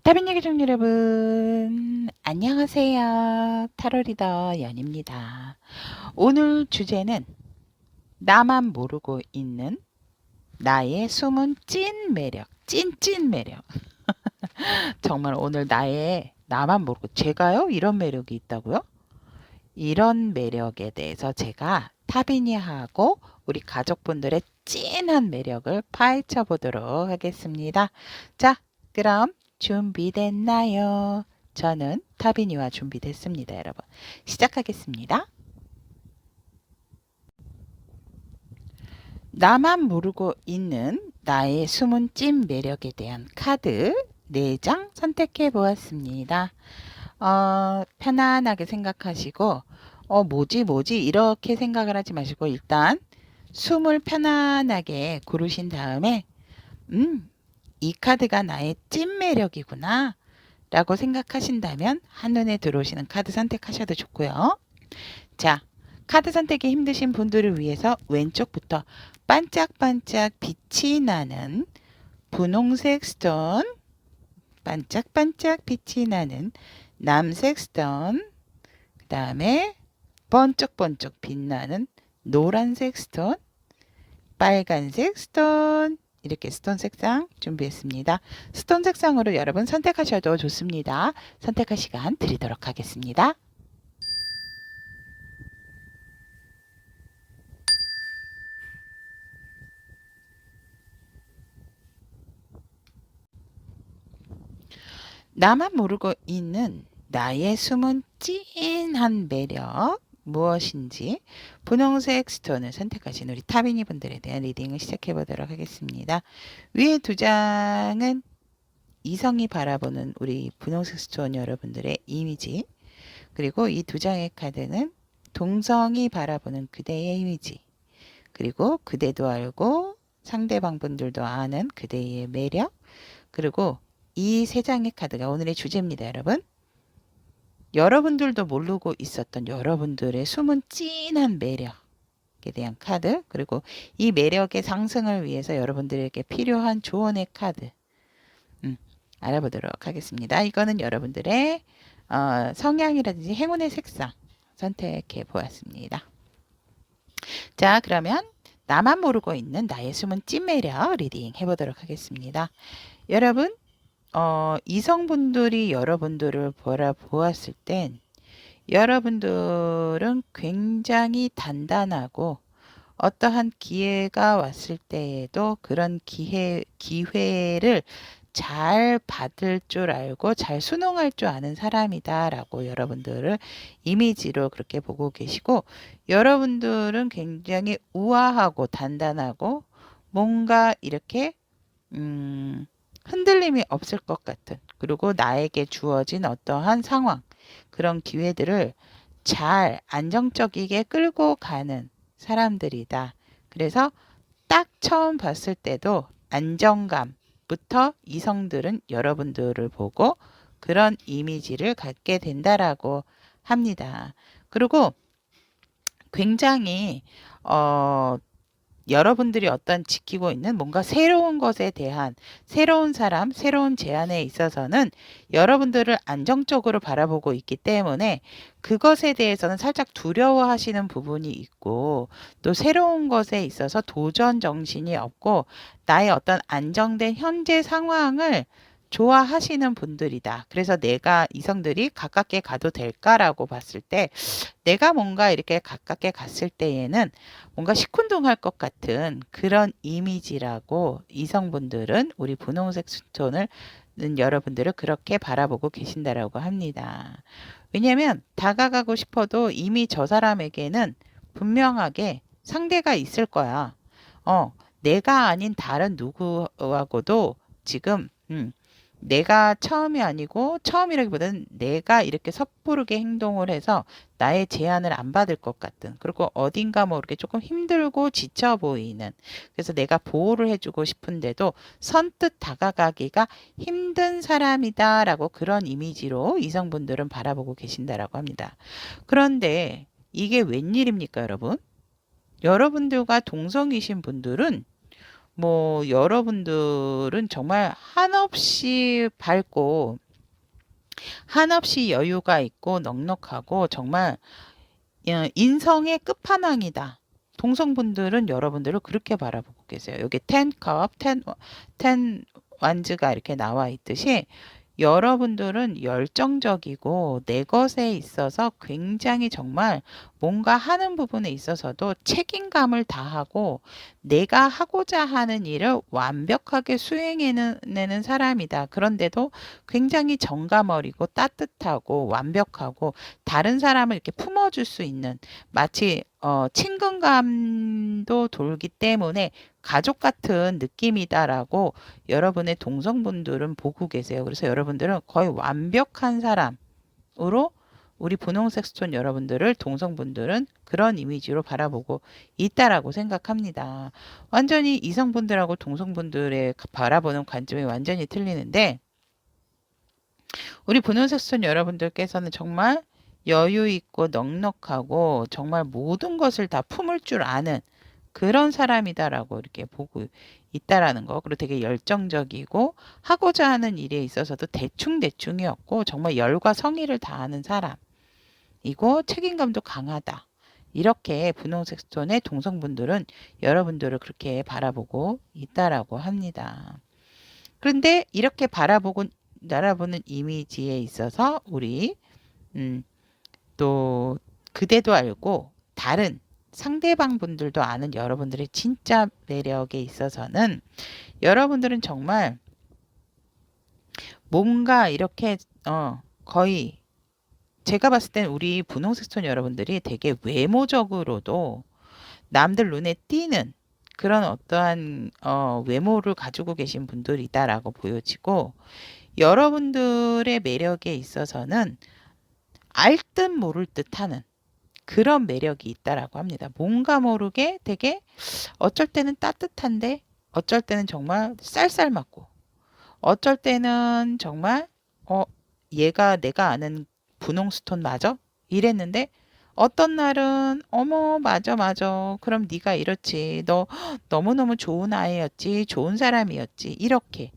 다빈얘기중 여러분, 안녕하세요. 타로 리더 연입니다. 오늘 주제는 나만 모르고 있는 나의 숨은 찐 매력, 찐찐 매력. 정말 오늘 나만 모르고 제가요? 이런 매력이 있다고요? 이런 매력에 대해서 제가 타비니하고 우리 가족분들의 찐한 매력을 파헤쳐 보도록 하겠습니다. 자, 그럼 준비됐나요? 저는 타비니와 준비됐습니다, 여러분. 시작하겠습니다. 나만 모르고 있는 나의 숨은 찐 매력에 대한 카드 4장 선택해 보았습니다. 편안하게 생각하시고, 뭐지, 이렇게 생각을 하지 마시고, 일단, 숨을 편안하게 고르신 다음에, 이 카드가 나의 찐 매력이구나, 라고 생각하신다면, 한눈에 들어오시는 카드 선택하셔도 좋고요. 자, 카드 선택이 힘드신 분들을 위해서 왼쪽부터 반짝반짝 빛이 나는 분홍색 스톤, 반짝반짝 빛이 나는 남색 스톤, 그 다음에 번쩍번쩍 빛나는 노란색 스톤, 빨간색 스톤, 이렇게 스톤 색상 준비했습니다. 스톤 색상으로 여러분 선택하셔도 좋습니다. 선택할 시간 드리도록 하겠습니다. 나만 모르고 있는 나의 숨은 찐한 매력 무엇인지 분홍색 스톤을 선택하신 우리 타비니 분들에 대한 리딩을 시작해 보도록 하겠습니다. 위에 두 장은 이성이 바라보는 우리 분홍색 스톤 여러분들의 이미지, 그리고 이 두 장의 카드는 동성이 바라보는 그대의 이미지, 그리고 그대도 알고 상대방 분들도 아는 그대의 매력, 그리고 이 세 장의 카드가 오늘의 주제입니다, 여러분. 여러분들도 모르고 있었던 여러분들의 숨은 찐한 매력에 대한 카드, 그리고 이 매력의 상승을 위해서 여러분들에게 필요한 조언의 카드 알아보도록 하겠습니다. 이거는 여러분들의 성향이라든지 행운의 색상 선택해 보았습니다. 자, 그러면 나만 모르고 있는 나의 숨은 찐 매력 리딩 해보도록 하겠습니다. 여러분, 이성분들이 여러분들을 보았을 땐 여러분들은 굉장히 단단하고 어떠한 기회가 왔을 때에도 그런 기회를 잘 받을 줄 알고 잘 순응할 줄 아는 사람이다라고 여러분들을 이미지로 그렇게 보고 계시고, 여러분들은 굉장히 우아하고 단단하고 뭔가 이렇게 흔들림이 없을 것 같은, 그리고 나에게 주어진 어떠한 상황, 그런 기회들을 잘 안정적이게 끌고 가는 사람들이다. 그래서 딱 처음 봤을 때도 안정감부터 이성들은 여러분들을 보고 그런 이미지를 갖게 된다라고 합니다. 그리고 굉장히 여러분들이 어떤 지키고 있는 뭔가 새로운 것에 대한 새로운 사람, 새로운 제안에 있어서는 여러분들을 안정적으로 바라보고 있기 때문에 그것에 대해서는 살짝 두려워하시는 부분이 있고, 또 새로운 것에 있어서 도전 정신이 없고 나의 어떤 안정된 현재 상황을 좋아하시는 분들이다. 그래서 내가 이성들이 가깝게 가도 될까라고 봤을 때 내가 뭔가 이렇게 가깝게 갔을 때에는 뭔가 시큰둥할 것 같은 그런 이미지라고 이성분들은 우리 분홍색 스톤을 여러분들을 그렇게 바라보고 계신다라고 합니다. 왜냐하면 다가가고 싶어도 이미 저 사람에게는 분명하게 상대가 있을 거야. 내가 아닌 다른 누구하고도 지금 내가 처음이 아니고, 처음이라기보다는 내가 이렇게 섣부르게 행동을 해서 나의 제안을 안 받을 것 같은, 그리고 어딘가 뭐 이렇게 조금 힘들고 지쳐 보이는, 그래서 내가 보호를 해주고 싶은데도 선뜻 다가가기가 힘든 사람이다라고 그런 이미지로 이성분들은 바라보고 계신다라고 합니다. 그런데 이게 웬일입니까, 여러분? 여러분들과 동성이신 분들은 뭐 여러분들은 정말 한없이 밝고 한없이 여유가 있고 넉넉하고 정말 인성의 끝판왕이다. 동성분들은 여러분들을 그렇게 바라보고 계세요. 여기 10컵, 10 완즈가 이렇게 나와 있듯이 여러분들은 열정적이고 내 것에 있어서 굉장히 정말 뭔가 하는 부분에 있어서도 책임감을 다하고 내가 하고자 하는 일을 완벽하게 수행해내는 사람이다. 그런데도 굉장히 정감 어리고 따뜻하고 완벽하고 다른 사람을 이렇게 품어줄 수 있는 마치 친근감도 돌기 때문에 가족 같은 느낌이다라고 여러분의 동성분들은 보고 계세요. 그래서 여러분들은 거의 완벽한 사람으로 우리 분홍색 스톤 여러분들을 동성분들은 그런 이미지로 바라보고 있다라고 생각합니다. 완전히 이성분들하고 동성분들의 바라보는 관점이 완전히 틀리는데 우리 분홍색 스톤 여러분들께서는 정말 여유 있고 넉넉하고 정말 모든 것을 다 품을 줄 아는 그런 사람이다라고 이렇게 보고 있다라는 거. 그리고 되게 열정적이고 하고자 하는 일에 있어서도 대충대충이었고 정말 열과 성의를 다하는 사람이고 책임감도 강하다. 이렇게 분홍색 스톤의 동성분들은 여러분들을 그렇게 바라보고 있다라고 합니다. 그런데 이렇게 바라보는 이미지에 있어서 우리 또 그대도 알고 다른 상대방 분들도 아는 여러분들의 진짜 매력에 있어서는 여러분들은 정말 뭔가 이렇게 거의 제가 봤을 땐 우리 분홍색 스톤 여러분들이 되게 외모적으로도 남들 눈에 띄는 그런 어떠한 외모를 가지고 계신 분들이다라고 보여지고 여러분들의 매력에 있어서는 알 듯 모를 듯 하는 그런 매력이 있다라고 합니다. 뭔가 모르게 되게 어쩔 때는 따뜻한데 어쩔 때는 정말 쌀쌀맞고 어쩔 때는 정말 얘가 내가 아는 분홍스톤 맞아? 이랬는데 어떤 날은 어머 맞아 맞아 그럼 네가 이렇지 너 너무너무 좋은 아이였지 좋은 사람이었지 이렇게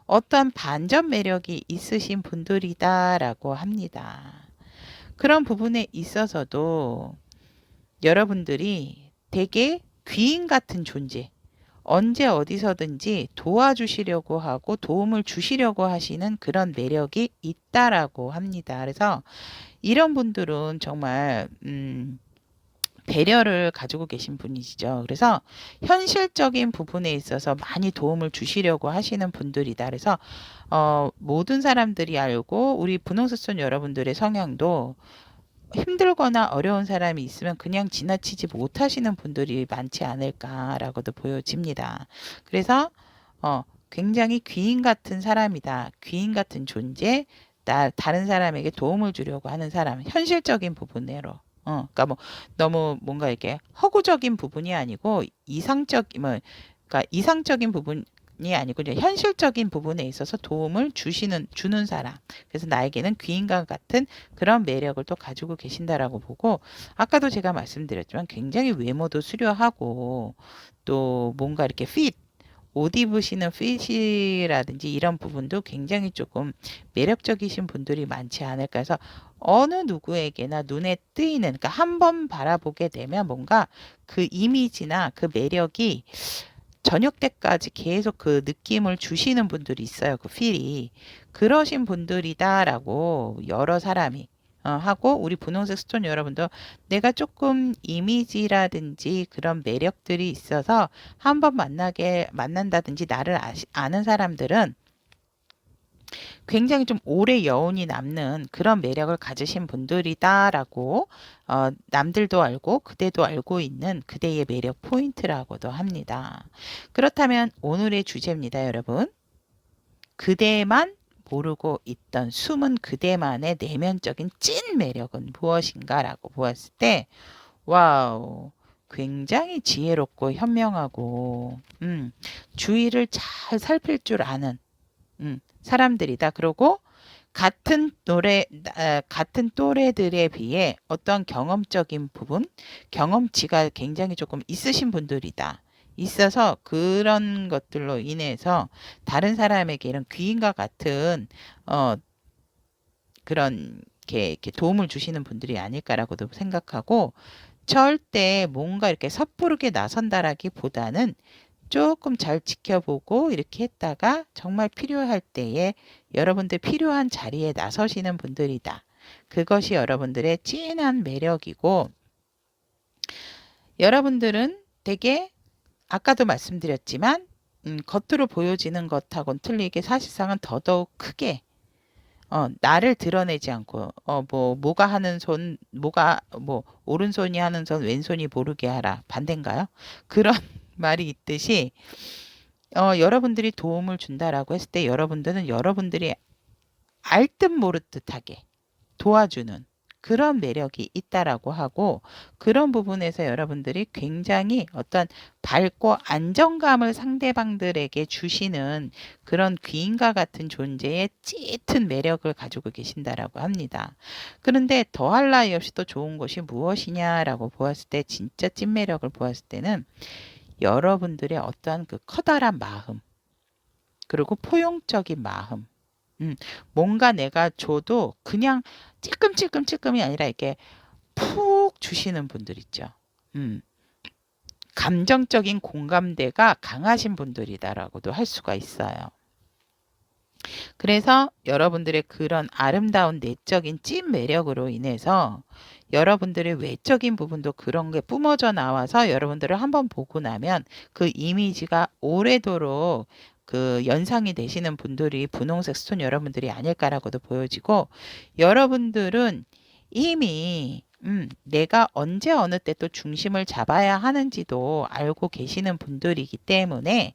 어떠한 반전 매력이 있으신 분들이다라고 합니다. 그런 부분에 있어서도 여러분들이 되게 귀인 같은 존재, 언제 어디서든지 도와주시려고 하고 도움을 주시려고 하시는 그런 매력이 있다라고 합니다. 그래서 이런 분들은 정말 배려를 가지고 계신 분이시죠. 그래서 현실적인 부분에 있어서 많이 도움을 주시려고 하시는 분들이다. 그래서 모든 사람들이 알고 우리 분홍색손 여러분들의 성향도 힘들거나 어려운 사람이 있으면 그냥 지나치지 못하시는 분들이 많지 않을까라고도 보여집니다. 그래서 굉장히 귀인 같은 사람이다. 귀인 같은 존재, 다른 사람에게 도움을 주려고 하는 사람, 현실적인 부분으로. 그러니까 뭐 너무 뭔가 이렇게 허구적인 부분이 아니고 그러니까 이상적인 부분이 아니고 이제 현실적인 부분에 있어서 도움을 주는 사람. 그래서 나에게는 귀인과 같은 그런 매력을 또 가지고 계신다라고 보고 아까도 제가 말씀드렸지만 굉장히 외모도 수려하고 또 뭔가 이렇게 옷 입으시는 핏이라든지 이런 부분도 굉장히 조금 매력적이신 분들이 많지 않을까 해서 어느 누구에게나 눈에 띄는 그러니까 한번 바라보게 되면 뭔가 그 이미지나 그 매력이 저녁 때까지 계속 그 느낌을 주시는 분들이 있어요. 그 필이. 그러신 분들이다라고 여러 사람이 하고 우리 분홍색 스톤 여러분도 내가 조금 이미지라든지 그런 매력들이 있어서 한번 만난다든지 나를 아는 사람들은 굉장히 좀 오래 여운이 남는 그런 매력을 가지신 분들이다라고 남들도 알고 그대도 알고 있는 그대의 매력 포인트라고도 합니다. 그렇다면 오늘의 주제입니다, 여러분. 그대만 모르고 있던 숨은 그대만의 내면적인 찐 매력은 무엇인가라고 보았을 때 와우, 굉장히 지혜롭고 현명하고 주위를 잘 살필 줄 아는 사람들이다. 그리고 같은 또래들에 비해 어떤 경험적인 부분, 경험치가 굉장히 조금 있으신 분들이다. 있어서 그런 것들로 인해서 다른 사람에게 이런 귀인과 같은 그런 이렇게 도움을 주시는 분들이 아닐까라고도 생각하고, 절대 뭔가 이렇게 섣부르게 나선다라기보다는 조금 잘 지켜보고 이렇게 했다가 정말 필요할 때에 여러분들 필요한 자리에 나서시는 분들이다. 그것이 여러분들의 진한 매력이고, 여러분들은 되게 아까도 말씀드렸지만 겉으로 보여지는 것하고는 틀리게 사실상은 더더욱 크게 나를 드러내지 않고 뭐가 하는 손, 뭐가 오른손이 하는 손 왼손이 모르게 하라, 반대인가요? 그런 말이 있듯이 여러분들이 도움을 준다라고 했을 때 여러분들은 여러분들이 알 듯 모를 듯하게 도와주는 그런 매력이 있다라고 하고, 그런 부분에서 여러분들이 굉장히 어떤 밝고 안정감을 상대방들에게 주시는 그런 귀인과 같은 존재의 짙은 매력을 가지고 계신다라고 합니다. 그런데 더할 나위 없이 또 좋은 것이 무엇이냐라고 보았을 때, 진짜 찐 매력을 보았을 때는 여러분들의 어떠한 그 커다란 마음, 그리고 포용적인 마음, 뭔가 내가 줘도 그냥 찔끔찔끔찔끔이 아니라 이렇게 푹 주시는 분들 있죠. 감정적인 공감대가 강하신 분들이다라고도 할 수가 있어요. 그래서 여러분들의 그런 아름다운 내적인 찐 매력으로 인해서 여러분들의 외적인 부분도 그런 게 뿜어져 나와서 여러분들을 한번 보고 나면 그 이미지가 오래도록 그 연상이 되시는 분들이 분홍색 스톤 여러분들이 아닐까라고도 보여지고, 여러분들은 이미 내가 언제 어느 때 또 중심을 잡아야 하는지도 알고 계시는 분들이기 때문에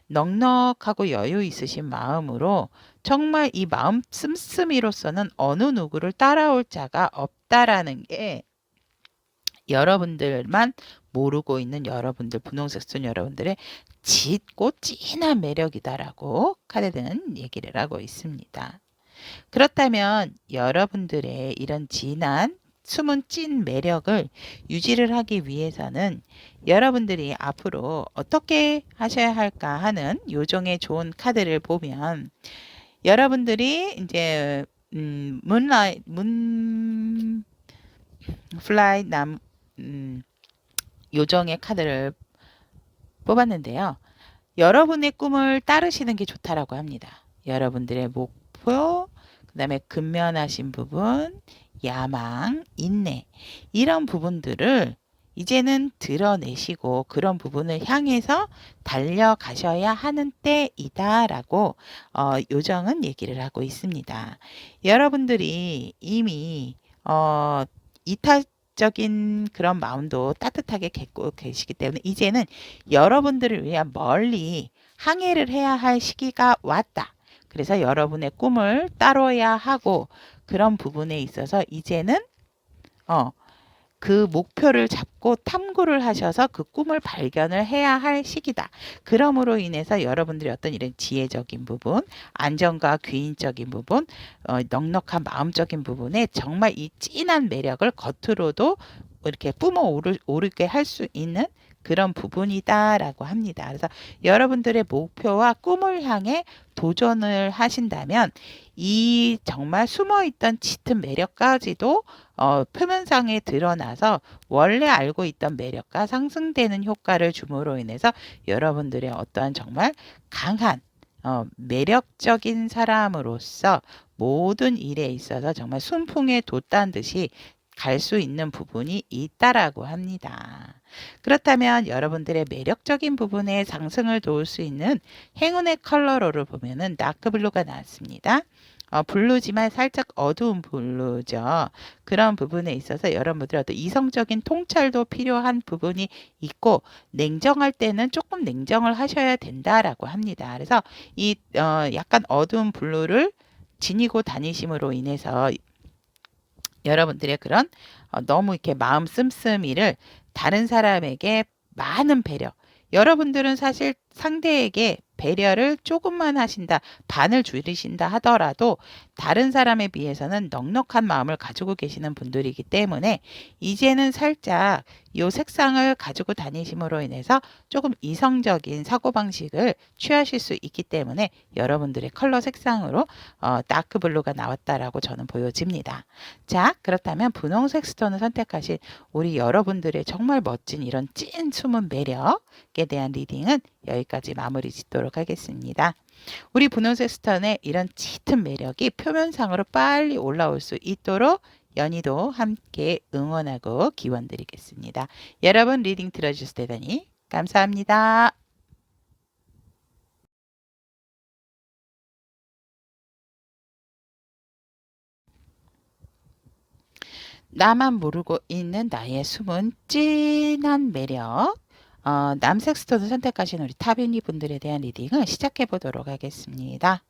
넉넉하고 여유 있으신 마음으로 정말 이 마음 씀씀이로서는 어느 누구를 따라올 자가 없다라는 게 여러분들만 모르고 있는 여러분들, 분홍색 스톤 여러분들의 짙고 진한 매력이다라고 카드는 얘기를 하고 있습니다. 그렇다면 여러분들의 이런 진한 숨은 찐 매력을 유지를 하기 위해서는 여러분들이 앞으로 어떻게 하셔야 할까 하는 요정의 좋은 카드를 보면, 여러분들이 이제 플라이 요정의 카드를 뽑았는데요. 여러분의 꿈을 따르시는 게 좋다라고 합니다. 여러분들의 목표, 그 다음에 근면하신 부분, 야망, 인내, 이런 부분들을 이제는 드러내시고 그런 부분을 향해서 달려가셔야 하는 때이다라고 요정은 얘기를 하고 있습니다. 여러분들이 이미 이타적인 그런 마음도 따뜻하게 갖고 계시기 때문에 이제는 여러분들을 위한 멀리 항해를 해야 할 시기가 왔다. 그래서 여러분의 꿈을 따라야 하고, 그런 부분에 있어서 이제는 그 목표를 잡고 탐구를 하셔서 그 꿈을 발견을 해야 할 시기다. 그러므로 인해서 여러분들이 어떤 이런 지혜적인 부분, 안정과 귀인적인 부분, 넉넉한 마음적인 부분에 정말 이 진한 매력을 겉으로도 이렇게 오르게 할 수 있는 그런 부분이다라고 합니다. 그래서 여러분들의 목표와 꿈을 향해 도전을 하신다면 이 정말 숨어있던 짙은 매력까지도 표면상에 드러나서 원래 알고 있던 매력과 상승되는 효과를 줌으로 인해서 여러분들의 어떠한 정말 강한 매력적인 사람으로서 모든 일에 있어서 정말 순풍에 돛단 듯이 갈 수 있는 부분이 있다라고 합니다. 그렇다면 여러분들의 매력적인 부분에 상승을 도울 수 있는 행운의 컬러로를 보면은 다크블루가 나왔습니다. 블루지만 살짝 어두운 블루죠. 그런 부분에 있어서 여러분들의 어떤 이성적인 통찰도 필요한 부분이 있고, 냉정할 때는 조금 냉정을 하셔야 된다라고 합니다. 그래서 이 약간 어두운 블루를 지니고 다니심으로 인해서 여러분들의 그런 너무 이렇게 마음 씀씀이를 다른 사람에게 많은 배려, 여러분들은 사실 상대에게 배려를 조금만 하신다, 반을 줄이신다 하더라도 다른 사람에 비해서는 넉넉한 마음을 가지고 계시는 분들이기 때문에 이제는 살짝 이 색상을 가지고 다니심으로 인해서 조금 이성적인 사고방식을 취하실 수 있기 때문에 여러분들의 컬러 색상으로 다크블루가 나왔다라고 저는 보여집니다. 자, 그렇다면 분홍색 스톤을 선택하신 우리 여러분들의 정말 멋진 이런 찐 숨은 매력에 대한 리딩은 여기까지 마무리 짓도록 하겠습니다. 우리 분홍색 스톤의 이런 짙은 매력이 표면상으로 빨리 올라올 수 있도록 연희도 함께 응원하고 기원 드리겠습니다. 여러분 리딩 들어주셔서 대단히 감사합니다. 나만 모르고 있는 나의 숨은 진한 매력. 남색 스톤을 선택하신 우리 타비니 분들에 대한 리딩을 시작해 보도록 하겠습니다.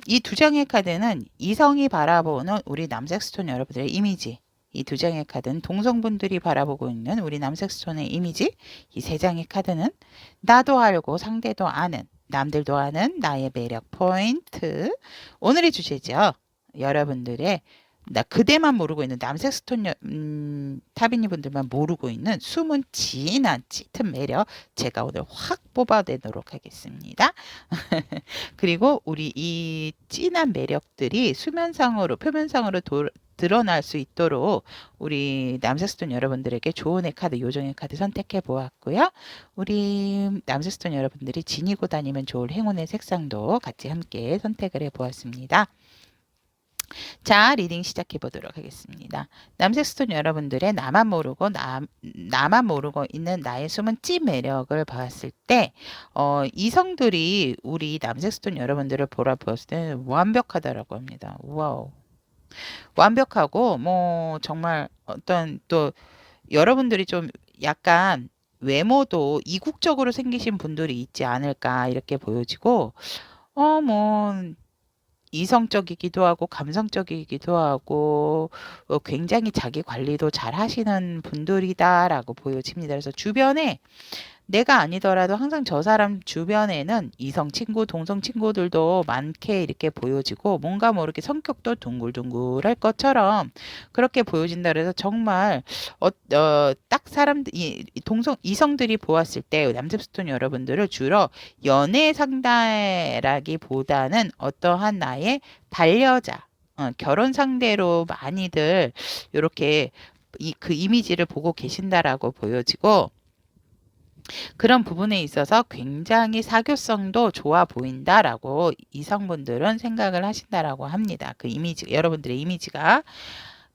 이 두 장의 카드는 이성이 바라보는 우리 남색 스톤 여러분들의 이미지, 이 두 장의 카드는 동성분들이 바라보고 있는 우리 남색 스톤의 이미지, 이 세 장의 카드는 나도 알고 상대도 아는, 남들도 아는 나의 매력 포인트. 오늘의 주제죠. 여러분들의 나 그대만 모르고 있는 남색 스톤 타비니 분들만 모르고 있는 숨은 진한 짙은 매력 제가 오늘 확 뽑아내도록 하겠습니다. 그리고 우리 이 진한 매력들이 수면상으로 표면상으로 드러날 수 있도록 우리 남색 스톤 여러분들에게 조언의 카드, 요정의 카드 선택해 보았고요. 우리 남색 스톤 여러분들이 지니고 다니면 좋을 행운의 색상도 같이 함께 선택을 해 보았습니다. 자, 리딩 시작해 보도록 하겠습니다. 남색 스톤 여러분들의 나만 모르고 있는 나의 숨은 찐 매력을 봤을 때, 이성들이 우리 남색 스톤 여러분들을 보았을 때 완벽하다라고 합니다. 와우. 완벽하고, 뭐, 정말 어떤 또 여러분들이 좀 약간 외모도 이국적으로 생기신 분들이 있지 않을까 이렇게 보여지고, 뭐, 이성적이기도 하고 감성적이기도 하고 굉장히 자기 관리도 잘 하시는 분들이다라고 보여집니다. 그래서 주변에 내가 아니더라도 항상 저 사람 주변에는 이성 친구, 동성 친구들도 많게 이렇게 보여지고 뭔가 모르게 성격도 둥글둥글할 것처럼 그렇게 보여진다 그래서 정말 딱 사람들 동성 이성들이 보았을 때 남색 스톤 여러분들을 주로 연애 상대라기보다는 어떠한 나의 반려자, 결혼 상대로 많이들 이렇게 그 이미지를 보고 계신다라고 보여지고 그런 부분에 있어서 굉장히 사교성도 좋아 보인다라고 이성분들은 생각을 하신다라고 합니다. 그 이미지, 여러분들의 이미지가.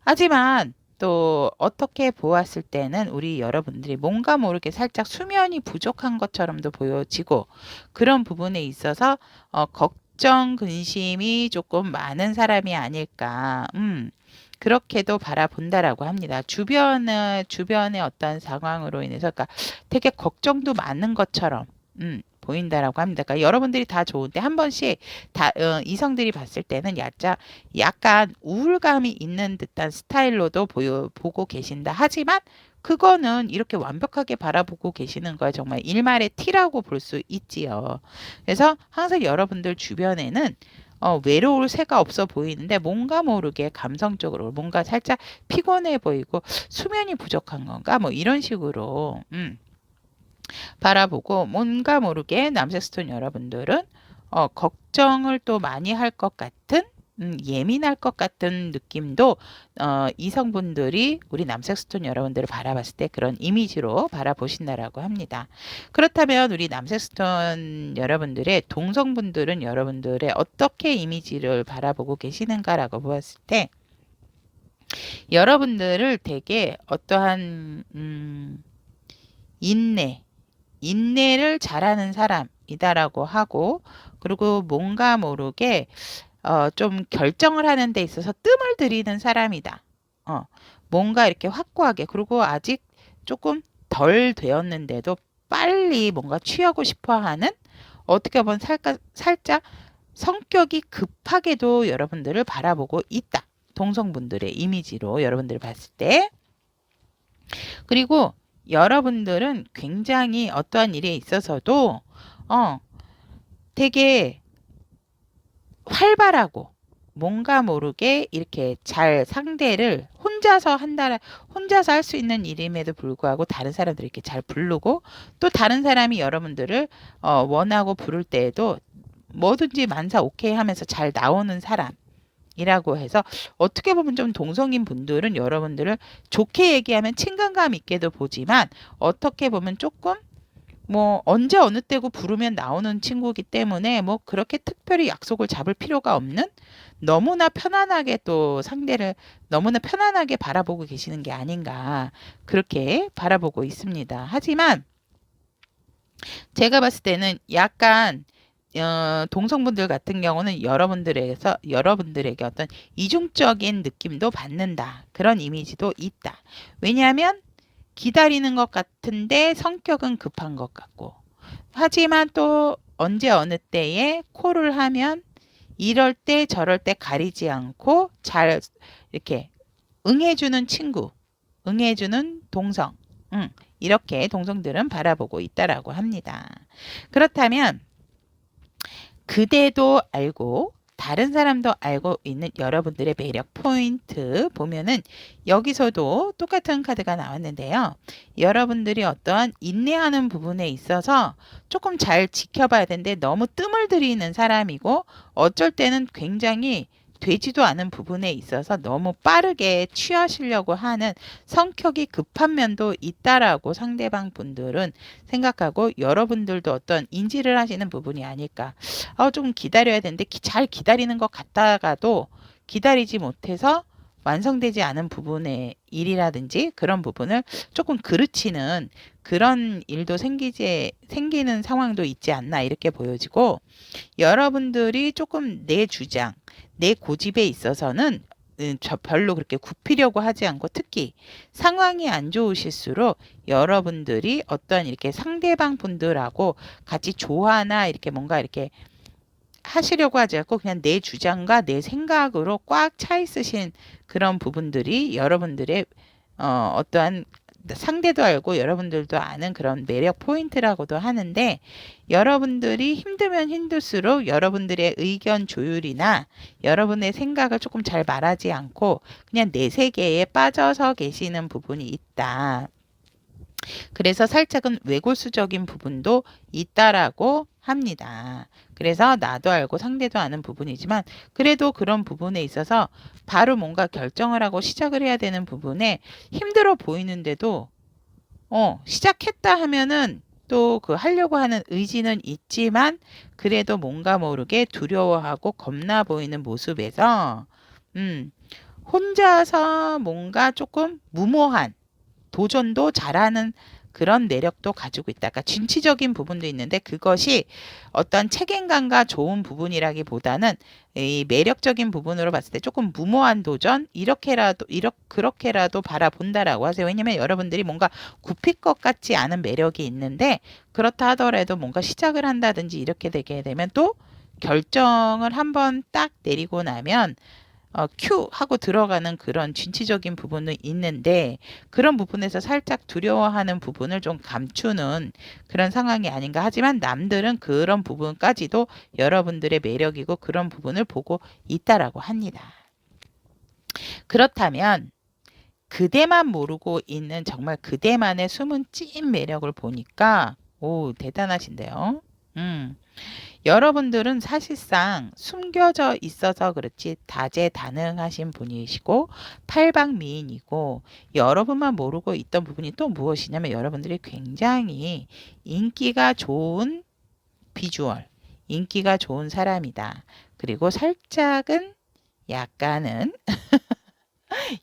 하지만 또 어떻게 보았을 때는 우리 여러분들이 뭔가 모르게 살짝 수면이 부족한 것처럼도 보여지고 그런 부분에 있어서 걱정, 근심이 조금 많은 사람이 아닐까. 그렇게도 바라본다라고 합니다. 주변의 어떤 상황으로 인해서, 그러니까 되게 걱정도 많은 것처럼, 보인다라고 합니다. 그러니까 여러분들이 다 좋은데 한 번씩 이성들이 봤을 때는 약간 우울감이 있는 듯한 스타일로도 보고 계신다. 하지만 그거는 이렇게 완벽하게 바라보고 계시는 거야. 정말 일말의 티라고 볼 수 있지요. 그래서 항상 여러분들 주변에는 외로울 새가 없어 보이는데 뭔가 모르게 감성적으로 뭔가 살짝 피곤해 보이고 수면이 부족한 건가 뭐 이런 식으로 바라보고 뭔가 모르게 남색 스톤 여러분들은 걱정을 또 많이 할 것 같은 예민할 것 같은 느낌도 이성분들이 우리 남색 스톤 여러분들을 바라봤을 때 그런 이미지로 바라보신다라고 합니다. 그렇다면 우리 남색 스톤 여러분들의 동성분들은 여러분들의 어떻게 이미지를 바라보고 계시는가라고 보았을 때 여러분들을 되게 어떠한 인내를 잘하는 사람이다라고 하고 그리고 뭔가 모르게 좀 결정을 하는 데 있어서 뜸을 들이는 사람이다. 뭔가 이렇게 확고하게 그리고 아직 조금 덜 되었는데도 빨리 뭔가 취하고 싶어 하는 어떻게 보면 살짝 성격이 급하게도 여러분들을 바라보고 있다. 동성분들의 이미지로 여러분들을 봤을 때. 그리고 여러분들은 굉장히 어떠한 일에 있어서도 되게 활발하고 뭔가 모르게 이렇게 잘 상대를 혼자서 할 수 있는 일임에도 불구하고 다른 사람들이 이렇게 잘 부르고 또 다른 사람이 여러분들을 원하고 부를 때에도 뭐든지 만사 오케이 하면서 잘 나오는 사람이라고 해서 어떻게 보면 좀 동성인 분들은 여러분들을 좋게 얘기하면 친근감 있게도 보지만 어떻게 보면 조금 뭐 언제 어느 때고 부르면 나오는 친구이기 때문에 뭐 그렇게 특별히 약속을 잡을 필요가 없는 너무나 편안하게 또 상대를 너무나 편안하게 바라보고 계시는 게 아닌가 그렇게 바라보고 있습니다. 하지만 제가 봤을 때는 약간 동성분들 같은 경우는 여러분들에게 어떤 이중적인 느낌도 받는다. 그런 이미지도 있다. 왜냐하면 기다리는 것 같은데 성격은 급한 것 같고 하지만 또 언제 어느 때에 콜을 하면 이럴 때 저럴 때 가리지 않고 잘 이렇게 응해주는 친구, 응해주는 동성, 이렇게 동성들은 바라보고 있다라고 합니다. 그렇다면 그대도 알고 다른 사람도 알고 있는 여러분들의 매력 포인트 보면은 여기서도 똑같은 카드가 나왔는데요. 여러분들이 어떠한 인내하는 부분에 있어서 조금 잘 지켜봐야 되는데 너무 뜸을 들이는 사람이고 어쩔 때는 굉장히 되지도 않은 부분에 있어서 너무 빠르게 취하시려고 하는 성격이 급한 면도 있다라고 상대방 분들은 생각하고 여러분들도 어떤 인지를 하시는 부분이 아닐까. 좀 기다려야 되는데 잘 기다리는 것 같다가도 기다리지 못해서 완성되지 않은 부분의 일이라든지 그런 부분을 조금 그르치는 그런 일도 생기는 상황도 있지 않나 이렇게 보여지고 여러분들이 조금 내 주장, 내 고집에 있어서는 별로 그렇게 굽히려고 하지 않고 특히 상황이 안 좋으실수록 여러분들이 어떤 이렇게 상대방 분들하고 같이 조화나 이렇게 뭔가 이렇게 하시려고 하지 않고 그냥 내 주장과 내 생각으로 꽉 차 있으신 그런 부분들이 여러분들의 어떠한 상대도 알고 여러분들도 아는 그런 매력 포인트라고도 하는데 여러분들이 힘들면 힘들수록 여러분들의 의견 조율이나 여러분의 생각을 조금 잘 말하지 않고 그냥 내 세계에 빠져서 계시는 부분이 있다. 그래서 살짝은 외골수적인 부분도 있다라고 합니다. 그래서 나도 알고 상대도 아는 부분이지만 그래도 그런 부분에 있어서 바로 뭔가 결정을 하고 시작을 해야 되는 부분에 힘들어 보이는데도 시작했다 하면은 또 그 하려고 하는 의지는 있지만 그래도 뭔가 모르게 두려워하고 겁나 보이는 모습에서 혼자서 뭔가 조금 무모한 도전도 잘하는 그런 내력도 가지고 있다. 그러니까 진취적인 부분도 있는데 그것이 어떤 책임감과 좋은 부분이라기보다는 이 매력적인 부분으로 봤을 때 조금 무모한 도전 그렇게라도 바라본다라고 하세요. 왜냐면 여러분들이 뭔가 굽힐 것 같지 않은 매력이 있는데 그렇다 하더라도 뭔가 시작을 한다든지 이렇게 되게 되면 또 결정을 한번 딱 내리고 나면 큐 하고 들어가는 그런 진취적인 부분은 있는데 그런 부분에서 살짝 두려워하는 부분을 좀 감추는 그런 상황이 아닌가 하지만 남들은 그런 부분까지도 여러분들의 매력이고 그런 부분을 보고 있다라고 합니다. 그렇다면 그대만 모르고 있는 정말 그대만의 숨은 찐 매력을 보니까 오 대단하신데요. 여러분들은 사실상 숨겨져 있어서 그렇지 다재다능하신 분이시고 팔방미인이고 여러분만 모르고 있던 부분이 또 무엇이냐면 여러분들이 굉장히 인기가 좋은 비주얼, 인기가 좋은 사람이다. 그리고 살짝은 약간은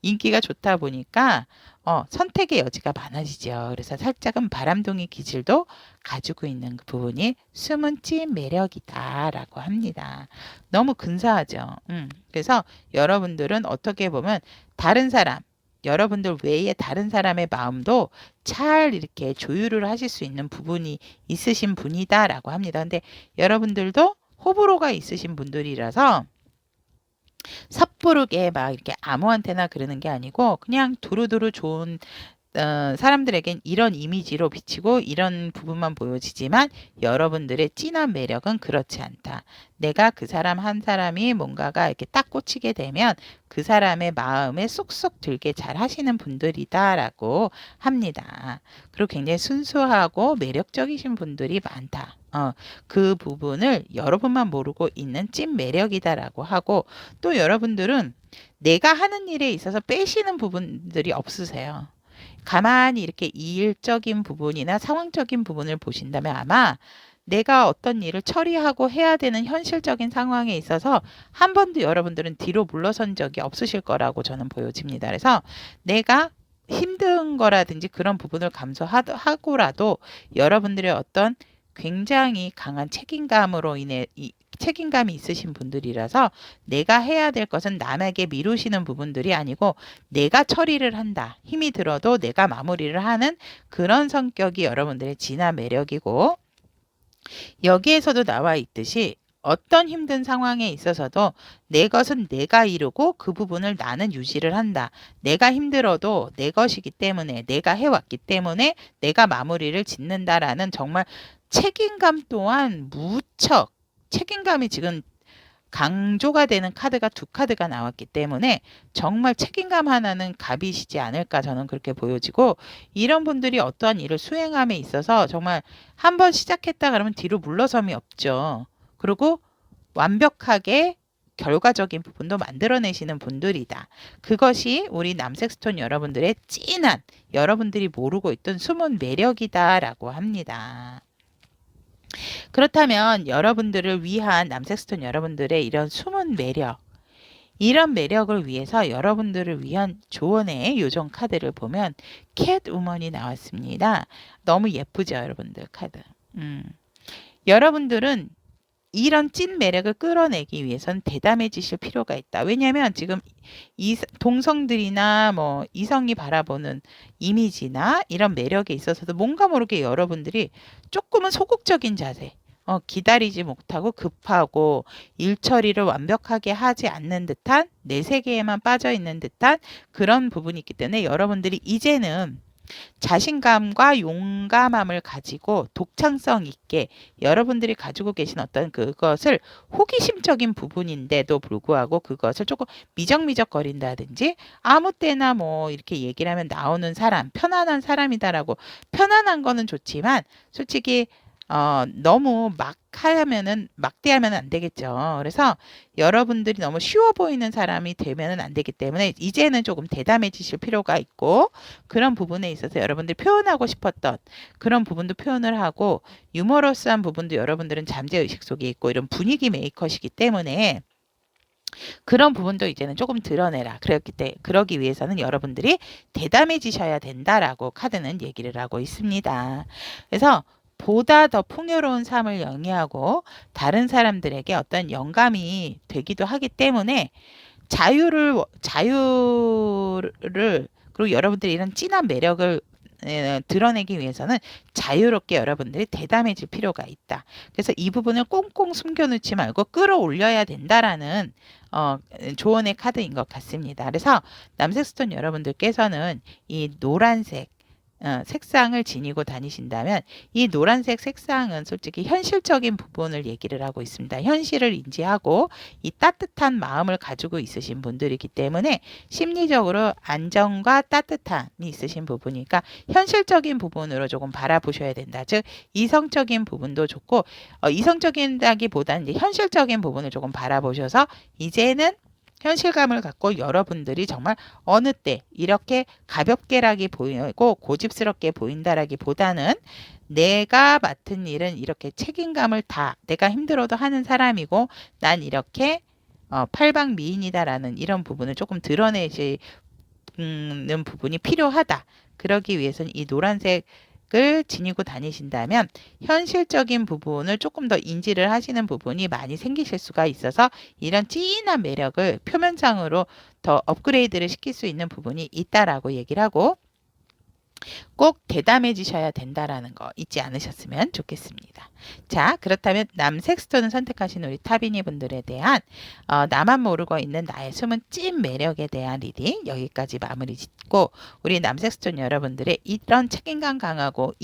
인기가 좋다 보니까 선택의 여지가 많아지죠. 그래서 살짝은 바람둥이 기질도 가지고 있는 그 부분이 숨은 찐 매력이다라고 합니다. 너무 근사하죠. 그래서 여러분들은 어떻게 보면 다른 사람, 여러분들 외에 다른 사람의 마음도 잘 이렇게 조율을 하실 수 있는 부분이 있으신 분이다라고 합니다. 근데 여러분들도 호불호가 있으신 분들이라서 섣부르게 막 이렇게 아무한테나 그러는 게 아니고 그냥 두루두루 좋은 사람들에겐 이런 이미지로 비치고 이런 부분만 보여지지만 여러분들의 진한 매력은 그렇지 않다. 내가 그 사람 한 사람이 뭔가가 이렇게 딱 꽂히게 되면 그 사람의 마음에 쏙쏙 들게 잘 하시는 분들이다라고 합니다. 그리고 굉장히 순수하고 매력적이신 분들이 많다. 그 부분을 여러분만 모르고 있는 찐 매력이다라고 하고, 또 여러분들은 내가 하는 일에 있어서 빼시는 부분들이 없으세요. 가만히 이렇게 일적인 부분이나 상황적인 부분을 보신다면 아마 내가 어떤 일을 처리하고 해야 되는 현실적인 상황에 있어서 한 번도 여러분들은 뒤로 물러선 적이 없으실 거라고 저는 보여집니다. 그래서 내가 힘든 거라든지 그런 부분을 감수하고라도 여러분들의 어떤 굉장히 강한 책임감으로 인해 책임감이 있으신 분들이라서 내가 해야 될 것은 남에게 미루시는 부분들이 아니고 내가 처리를 한다. 힘이 들어도 내가 마무리를 하는 그런 성격이 여러분들의 진한 매력이고, 여기에서도 나와 있듯이 어떤 힘든 상황에 있어서도 내 것은 내가 이루고 그 부분을 나는 유지를 한다. 내가 힘들어도 내 것이기 때문에, 내가 해왔기 때문에 내가 마무리를 짓는다라는 정말 책임감 또한 무척 책임감이 지금 강조가 되는 카드가 두 카드가 나왔기 때문에 정말 책임감 하나는 갑이시지 않을까 저는 그렇게 보여지고, 이런 분들이 어떠한 일을 수행함에 있어서 정말 한번 시작했다 그러면 뒤로 물러섬이 없죠. 그리고 완벽하게 결과적인 부분도 만들어내시는 분들이다. 그것이 우리 남색스톤 여러분들의 찐한, 여러분들이 모르고 있던 숨은 매력이다라고 합니다. 그렇다면 여러분들을 위한 남색스톤 여러분들의 이런 숨은 매력, 이런 매력을 위해서 여러분들을 위한 조언의 요정 카드를 보면 캣우먼이 나왔습니다. 너무 예쁘죠, 여러분들 카드. 여러분들은 이런 찐 매력을 끌어내기 위해서는 대담해지실 필요가 있다. 왜냐하면 지금 동성들이나 뭐 이성이 바라보는 이미지나 이런 매력에 있어서도 뭔가 모르게 여러분들이 조금은 소극적인 자세, 기다리지 못하고 급하고 일 처리를 완벽하게 하지 않는 듯한 내 세계에만 빠져 있는 듯한 그런 부분이 있기 때문에 여러분들이 이제는 자신감과 용감함을 가지고 독창성 있게 여러분들이 가지고 계신 어떤 그것을, 호기심적인 부분인데도 불구하고 그것을 조금 미적미적거린다든지 아무 때나 뭐 이렇게 얘기를 하면 나오는 사람, 편안한 사람이다라고, 편안한 거는 좋지만 솔직히 너무 막대하면은 안 되겠죠. 그래서 여러분들이 너무 쉬워 보이는 사람이 되면은 안 되기 때문에 이제는 조금 대담해지실 필요가 있고, 그런 부분에 있어서 여러분들이 표현하고 싶었던 그런 부분도 표현을 하고, 유머러스한 부분도 여러분들은 잠재의식 속에 있고 이런 분위기 메이커시기 때문에 그런 부분도 이제는 조금 드러내라. 그러기 위해서는 여러분들이 대담해지셔야 된다라고 카드는 얘기를 하고 있습니다. 그래서 보다 더 풍요로운 삶을 영위하고 다른 사람들에게 어떤 영감이 되기도 하기 때문에 자유를 그리고 여러분들이 이런 진한 매력을 드러내기 위해서는 자유롭게 여러분들이 대담해질 필요가 있다. 그래서 이 부분을 꽁꽁 숨겨놓지 말고 끌어올려야 된다라는 조언의 카드인 것 같습니다. 그래서 남색스톤 여러분들께서는 이 노란색 색상을 지니고 다니신다면 이 노란색 색상은 솔직히 현실적인 부분을 얘기를 하고 있습니다. 현실을 인지하고 이 따뜻한 마음을 가지고 있으신 분들이기 때문에 심리적으로 안정과 따뜻함이 있으신 부분이니까 현실적인 부분으로 조금 바라보셔야 된다. 즉 이성적인 부분도 좋고, 이성적인다기보다는 이제 현실적인 부분을 조금 바라보셔서 이제는 현실감을 갖고 여러분들이 정말 어느 때 이렇게 가볍게라기 보이고 고집스럽게 보인다라기보다는 내가 맡은 일은 이렇게 책임감을 다 내가 힘들어도 하는 사람이고 난 이렇게 팔방미인이다라는 이런 부분을 조금 드러내시는 부분이 필요하다. 그러기 위해서는 이 노란색 을 지니고 다니신다면 현실적인 부분을 조금 더 인지를 하시는 부분이 많이 생기실 수가 있어서 이런 찐한 매력을 표면상으로 더 업그레이드를 시킬 수 있는 부분이 있다라고 얘기를 하고, 꼭 대담해지셔야 된다라는 거 잊지 않으셨으면 좋겠습니다. 자, 그렇다면 남색 스톤을 선택하신 우리 타비니 분들에 대한 나만 모르고 있는 나의 숨은 찐 매력에 대한 리딩 여기까지 마무리 짓고 우리 남색 스톤 여러분들의 이런 책임감 강하고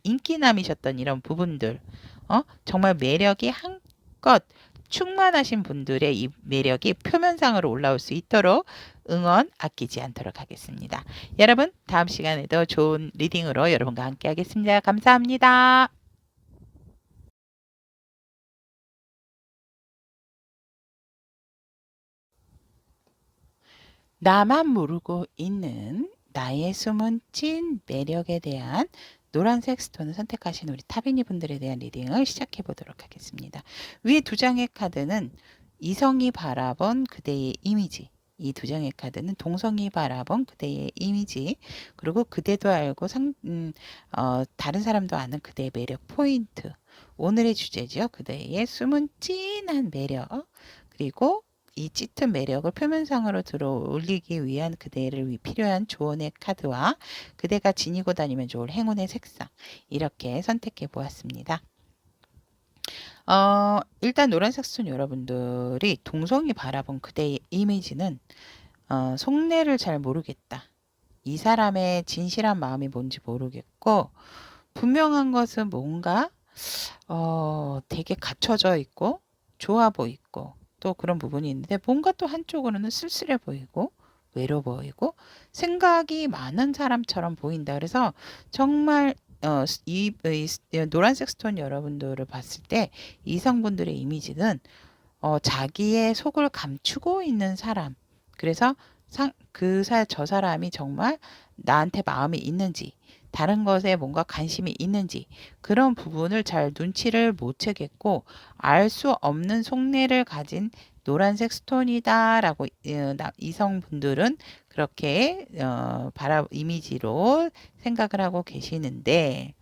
인기남이셨던 이런 부분들 정말 매력이 한껏 충만하신 분들의 이 매력이 표면상으로 올라올 수 있도록 응원 아끼지 않도록 하겠습니다. 여러분 다음 시간에도 좋은 리딩으로 여러분과 함께 하겠습니다. 감사합니다. 나만 모르고 있는 나의 숨은 찐 매력에 대한 노란색 스톤을 선택하신 우리 타비니 분들에 대한 리딩을 시작해 보도록 하겠습니다. 위에 두 장의 카드는 이성이 바라본 그대의 이미지, 이 두 장의 카드는 동성이 바라본 그대의 이미지, 그리고 그대도 알고 다른 사람도 아는 그대의 매력 포인트. 오늘의 주제죠. 그대의 숨은 찐한 매력. 그리고 이 짙은 매력을 표면상으로 들어 올리기 위한 그대를 필요한 조언의 카드와 그대가 지니고 다니면 좋을 행운의 색상 이렇게 선택해 보았습니다. 일단 노란색 순 여러분들이 동성이 바라본 그대의 이미지는 속내를 잘 모르겠다. 이 사람의 진실한 마음이 뭔지 모르겠고 분명한 것은 뭔가 되게 갖춰져 있고 좋아 보이고 또 그런 부분이 있는데 뭔가 또 한쪽으로는 쓸쓸해 보이고 외로워 보이고 생각이 많은 사람처럼 보인다. 그래서 정말 이 노란색 스톤 여러분들을 봤을 때 이성분들의 이미지는 자기의 속을 감추고 있는 사람. 그래서 저 사람이 정말 나한테 마음이 있는지 다른 것에 뭔가 관심이 있는지 그런 부분을 잘 눈치를 못 채겠고 알 수 없는 속내를 가진 노란색 스톤이다라고 이성분들은 그렇게 이미지로 생각을 하고 계시는데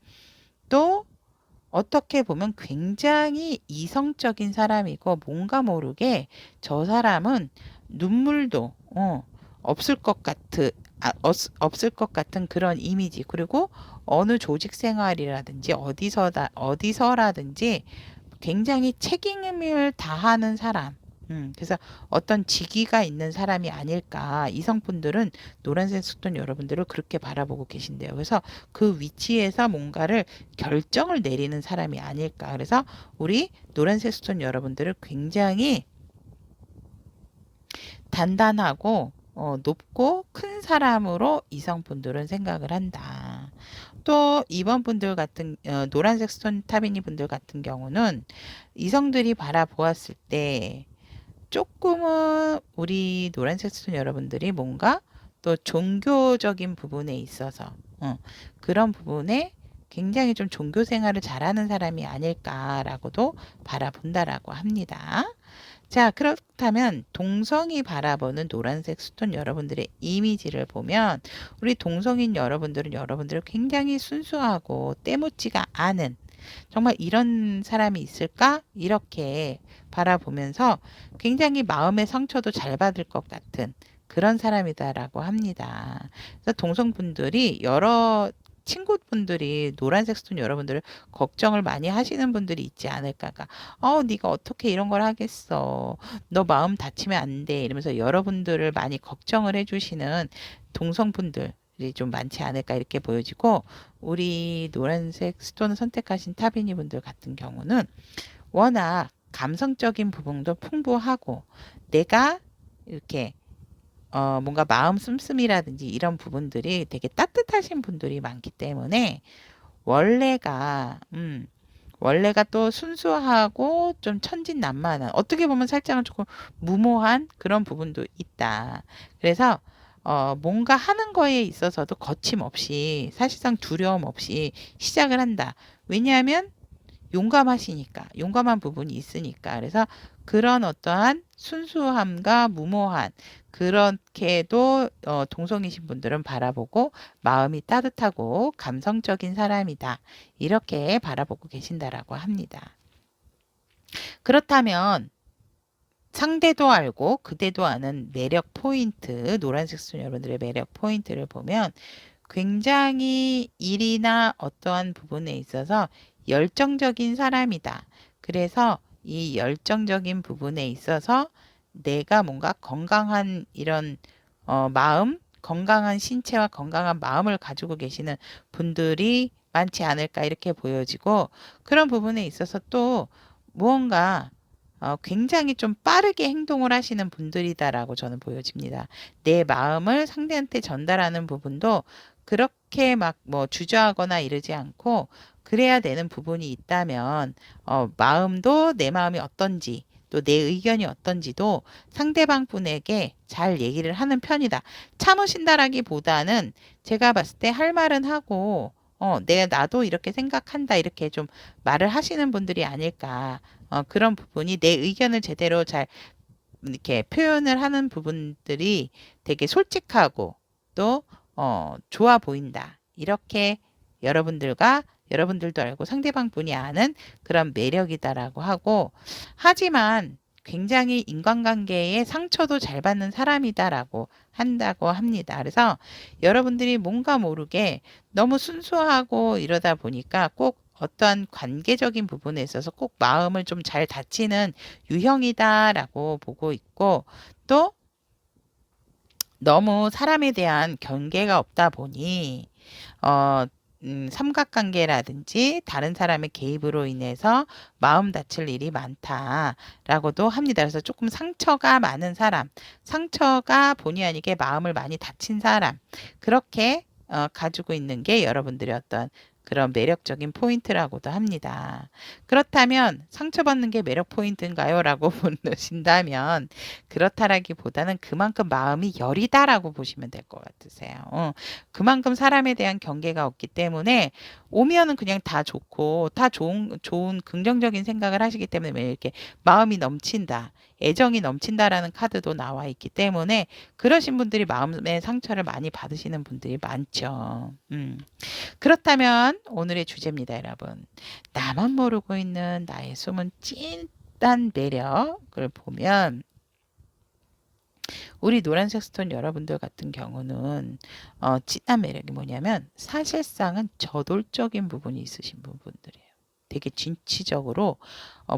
또 어떻게 보면 굉장히 이성적인 사람이고 뭔가 모르게 저 사람은 눈물도 없을 것 없을 것 같은 그런 이미지 그리고 어느 조직 생활이라든지 어디서라든지 굉장히 책임을 다하는 사람. 그래서 어떤 직위가 있는 사람이 아닐까. 이성분들은 노란색 스톤 여러분들을 그렇게 바라보고 계신데요. 그래서 그 위치에서 뭔가를 결정을 내리는 사람이 아닐까. 그래서 우리 노란색 스톤 여러분들을 굉장히 단단하고 높고 큰 사람으로 이성분들은 생각을 한다. 또 이번 분들 같은 노란색 스톤 타비니 분들 같은 경우는 이성들이 바라보았을 때 조금은 우리 노란색 스톤 여러분들이 뭔가 또 종교적인 부분에 있어서 그런 부분에 굉장히 좀 종교 생활을 잘하는 사람이 아닐까라고도 바라본다라고 합니다. 자, 그렇다면 동성이 바라보는 노란색 스톤 여러분들의 이미지를 보면 우리 동성인 여러분들은 여러분들을 굉장히 순수하고 때묻지가 않은 정말 이런 사람이 있을까? 이렇게 바라보면서 굉장히 마음의 상처도 잘 받을 것 같은 그런 사람이다라고 합니다. 그래서 동성분들이 여러 친구분들이 노란색 스톤 여러분들을 걱정을 많이 하시는 분들이 있지 않을까가 네가 어떻게 이런 걸 하겠어 너 마음 다치면 안 돼 이러면서 여러분들을 많이 걱정을 해주시는 동성분들 좀 많지 않을까 이렇게 보여지고 우리 노란색 스톤을 선택하신 타비니 분들 같은 경우는 워낙 감성적인 부분도 풍부하고 내가 이렇게 뭔가 마음 씀씀이라든지 이런 부분들이 되게 따뜻하신 분들이 많기 때문에 원래가 원래가 또 순수하고 좀 천진난만한 어떻게 보면 살짝은 조금 무모한 그런 부분도 있다. 그래서 뭔가 하는 거에 있어서도 거침없이 사실상 두려움 없이 시작을 한다. 왜냐하면 용감하시니까 용감한 부분이 있으니까 그래서 그런 어떠한 순수함과 무모한 그렇게도 동성이신 분들은 바라보고 마음이 따뜻하고 감성적인 사람이다 이렇게 바라보고 계신다라고 합니다. 그렇다면 상대도 알고 그대도 아는 매력 포인트 노란색 순 여러분들의 매력 포인트를 보면 굉장히 일이나 어떠한 부분에 있어서 열정적인 사람이다. 그래서 이 열정적인 부분에 있어서 내가 뭔가 건강한 이런 마음, 건강한 신체와 건강한 마음을 가지고 계시는 분들이 많지 않을까 이렇게 보여지고, 그런 부분에 있어서 또 무언가 굉장히 좀 빠르게 행동을 하시는 분들이다라고 저는 보여집니다. 내 마음을 상대한테 전달하는 부분도 그렇게 막 뭐 주저하거나 이러지 않고, 그래야 되는 부분이 있다면 마음도 내 마음이 어떤지 또 내 의견이 어떤지도 상대방 분에게 잘 얘기를 하는 편이다. 참으신다라기보다는 제가 봤을 때 할 말은 하고 나도 이렇게 생각한다 이렇게 좀 말을 하시는 분들이 아닐까. 그런 부분이 내 의견을 제대로 잘 이렇게 표현을 하는 부분들이 되게 솔직하고 또 좋아 보인다. 이렇게 여러분들도 알고 상대방 분이 아는 그런 매력이다라고 하고, 하지만 굉장히 인간관계에 상처도 잘 받는 사람이다라고 한다고 합니다. 그래서 여러분들이 뭔가 모르게 너무 순수하고 이러다 보니까 꼭 어떠한 관계적인 부분에 있어서 꼭 마음을 좀 잘 다치는 유형이다라고 보고 있고, 또 너무 사람에 대한 경계가 없다 보니 어, 삼각관계라든지 다른 사람의 개입으로 인해서 마음 다칠 일이 많다라고도 합니다. 그래서 조금 상처가 많은 사람, 상처가 본의 아니게 마음을 많이 다친 사람, 그렇게 가지고 있는 게 여러분들의 어떤 그런 매력적인 포인트라고도 합니다. 그렇다면 상처받는 게 매력 포인트인가요? 라고 보신다면 그렇다라기보다는 그만큼 마음이 여리다라고 보시면 될 것 같으세요. 그만큼 사람에 대한 경계가 없기 때문에 오면은 그냥 다 좋고 다 좋은 긍정적인 생각을 하시기 때문에 왜 이렇게 마음이 넘친다, 애정이 넘친다라는 카드도 나와 있기 때문에 그러신 분들이 마음의 상처를 많이 받으시는 분들이 많죠. 그렇다면 오늘의 주제입니다, 여러분. 나만 모르고 있는 나의 숨은 찐한 매력을 보면, 우리 노란색 스톤 여러분들 같은 경우는 진한 매력이 뭐냐면 사실상은 저돌적인 부분이 있으신 부분들이에요. 되게 진취적으로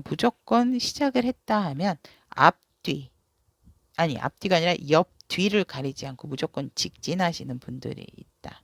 무조건 시작을 했다 하면 앞뒤, 아니 앞뒤가 아니라 옆 뒤를 가리지 않고 무조건 직진하시는 분들이 있다.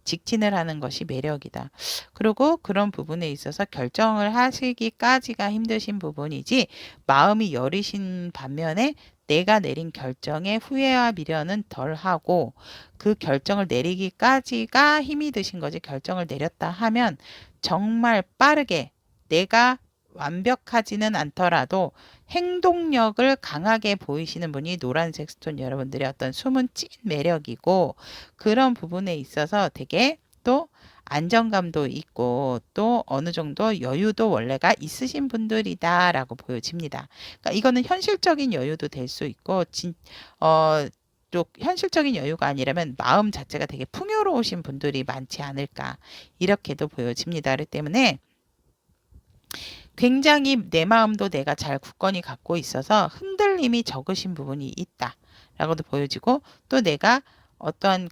직진을 하는 것이 매력이다. 그리고 그런 부분에 있어서 결정을 하시기까지가 힘드신 부분이지, 마음이 여리신 반면에 내가 내린 결정에 후회와 미련은 덜하고, 그 결정을 내리기까지가 힘이 드신 거지, 결정을 내렸다 하면 정말 빠르게, 내가 완벽하지는 않더라도 행동력을 강하게 보이시는 분이 노란색 스톤 여러분들의 어떤 숨은 찐 매력이고, 그런 부분에 있어서 되게 또 안정감도 있고 또 어느 정도 여유도 원래가 있으신 분들이다라고 보여집니다. 그러니까 이거는 현실적인 여유도 될 수 있고 또 현실적인 여유가 아니라면 마음 자체가 되게 풍요로우신 분들이 많지 않을까 이렇게도 보여집니다. 그렇기 때문에 굉장히 내 마음도 내가 잘 굳건히 갖고 있어서 흔들림이 적으신 부분이 있다라고도 보여지고, 또 내가 어떠한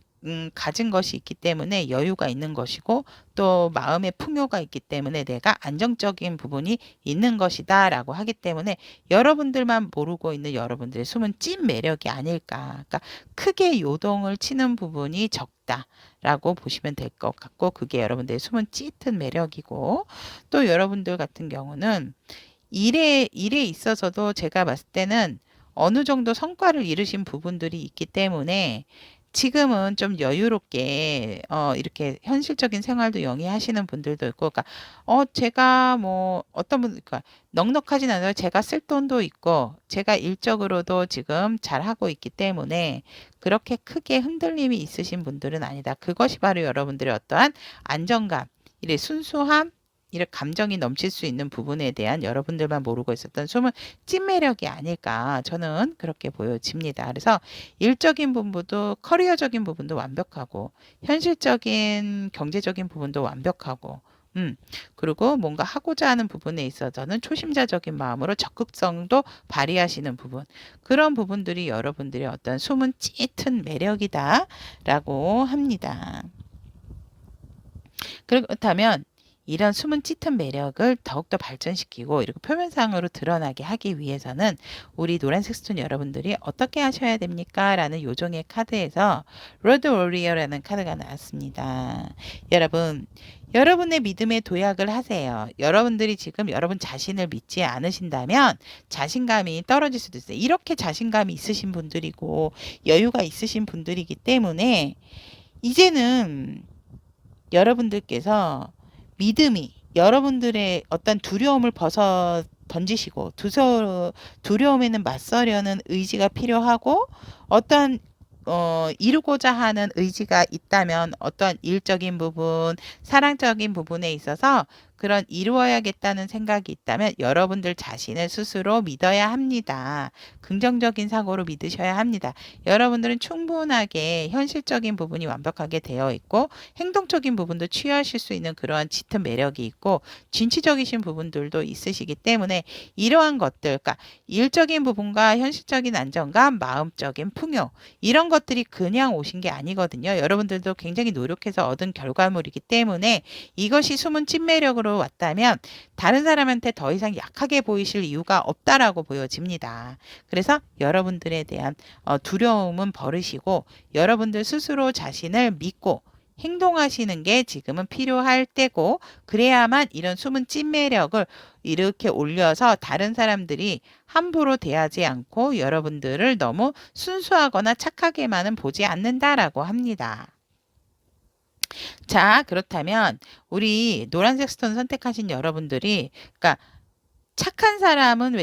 가진 것이 있기 때문에 여유가 있는 것이고, 또 마음의 풍요가 있기 때문에 내가 안정적인 부분이 있는 것이다 라고 하기 때문에 여러분들만 모르고 있는 여러분들의 숨은 찐 매력이 아닐까. 그러니까 크게 요동을 치는 부분이 적다 라고 보시면 될 것 같고, 그게 여러분들의 숨은 짙은 매력이고, 또 여러분들 같은 경우는 일에 있어서도 제가 봤을 때는 어느 정도 성과를 이루신 부분들이 있기 때문에 지금은 좀 여유롭게 이렇게 현실적인 생활도 영위하시는 분들도 있고, 그러니까 제가 뭐 어떤 분, 그러니까 넉넉하진 않아요. 제가 쓸 돈도 있고 제가 일적으로도 지금 잘 하고 있기 때문에 그렇게 크게 흔들림이 있으신 분들은 아니다. 그것이 바로 여러분들의 어떠한 안정감, 이래 순수함, 이런 감정이 넘칠 수 있는 부분에 대한 여러분들만 모르고 있었던 숨은 찐매력이 아닐까, 저는 그렇게 보여집니다. 그래서 일적인 부분도 커리어적인 부분도 완벽하고 현실적인 경제적인 부분도 완벽하고 그리고 뭔가 하고자 하는 부분에 있어서는 초심자적인 마음으로 적극성도 발휘하시는 부분. 그런 부분들이 여러분들의 어떤 숨은 짙은 매력이다라고 합니다. 그렇다면 이런 숨은 짙은 매력을 더욱더 발전시키고 이렇게 표면상으로 드러나게 하기 위해서는 우리 노란색 스톤 여러분들이 어떻게 하셔야 됩니까? 라는 요정의 카드에서 로드 워리어라는 카드가 나왔습니다. 여러분, 여러분의 믿음에 도약을 하세요. 여러분들이 지금 여러분 자신을 믿지 않으신다면 자신감이 떨어질 수도 있어요. 이렇게 자신감이 있으신 분들이고 여유가 있으신 분들이기 때문에 이제는 여러분들께서 믿음이 여러분들의 어떤 두려움을 벗어 던지시고 두려움에는 맞서려는 의지가 필요하고 어떤 이루고자 하는 의지가 있다면 어떤 일적인 부분, 사랑적인 부분에 있어서 그런 이루어야겠다는 생각이 있다면 여러분들 자신을 스스로 믿어야 합니다. 긍정적인 사고로 믿으셔야 합니다. 여러분들은 충분하게 현실적인 부분이 완벽하게 되어 있고 행동적인 부분도 취하실 수 있는 그러한 짙은 매력이 있고 진취적이신 부분들도 있으시기 때문에 이러한 것들, 그러니까 일적인 부분과 현실적인 안정감, 마음적인 풍요 이런 것들이 그냥 오신 게 아니거든요. 여러분들도 굉장히 노력해서 얻은 결과물이기 때문에 이것이 숨은 찐매력으로 왔다면 다른 사람한테 더 이상 약하게 보이실 이유가 없다라고 보여집니다. 그래서 여러분들에 대한 두려움은 버리시고 여러분들 스스로 자신을 믿고 행동하시는 게 지금은 필요할 때고 그래야만 이런 숨은 찐매력을 이렇게 올려서 다른 사람들이 함부로 대하지 않고 여러분들을 너무 순수하거나 착하게만은 보지 않는다라고 합니다. 자, 그렇다면 우리 노란색 스톤 선택하신 여러분들이 그러니까 착한 사람은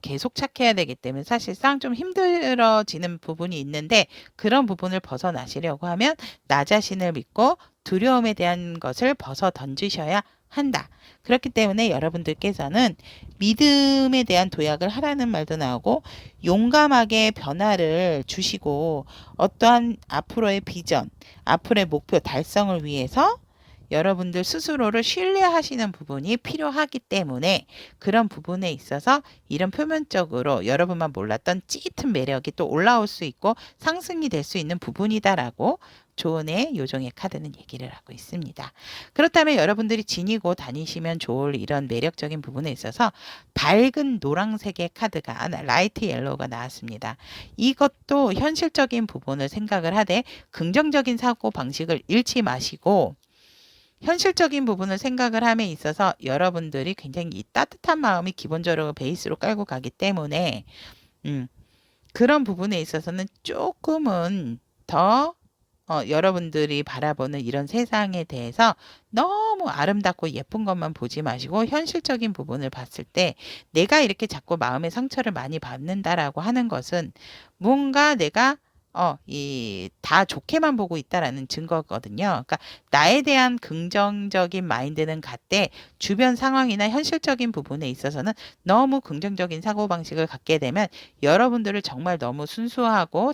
계속 착해야 되기 때문에 사실상 좀 힘들어지는 부분이 있는데 그런 부분을 벗어나시려고 하면 나 자신을 믿고 두려움에 대한 것을 벗어 던지셔야 한다. 그렇기 때문에 여러분들께서는 믿음에 대한 도약을 하라는 말도 나오고 용감하게 변화를 주시고 어떠한 앞으로의 비전, 앞으로의 목표 달성을 위해서 여러분들 스스로를 신뢰하시는 부분이 필요하기 때문에 그런 부분에 있어서 이런 표면적으로 여러분만 몰랐던 찌릿한 매력이 또 올라올 수 있고 상승이 될 수 있는 부분이다라고 조언의 요정의 카드는 얘기를 하고 있습니다. 그렇다면 여러분들이 지니고 다니시면 좋을 이런 매력적인 부분에 있어서 밝은 노란색의 카드가 라이트 옐로우가 나왔습니다. 이것도 현실적인 부분을 생각을 하되 긍정적인 사고 방식을 잃지 마시고 현실적인 부분을 생각을 함에 있어서 여러분들이 굉장히 이 따뜻한 마음이 기본적으로 베이스로 깔고 가기 때문에 그런 부분에 있어서는 조금은 더 여러분들이 바라보는 이런 세상에 대해서 너무 아름답고 예쁜 것만 보지 마시고 현실적인 부분을 봤을 때 내가 이렇게 자꾸 마음의 상처를 많이 받는다라고 하는 것은 뭔가 내가 다 좋게만 보고 있다라는 증거거든요. 그러니까 나에 대한 긍정적인 마인드는 같되 주변 상황이나 현실적인 부분에 있어서는 너무 긍정적인 사고방식을 갖게 되면 여러분들을 정말 너무 순수하고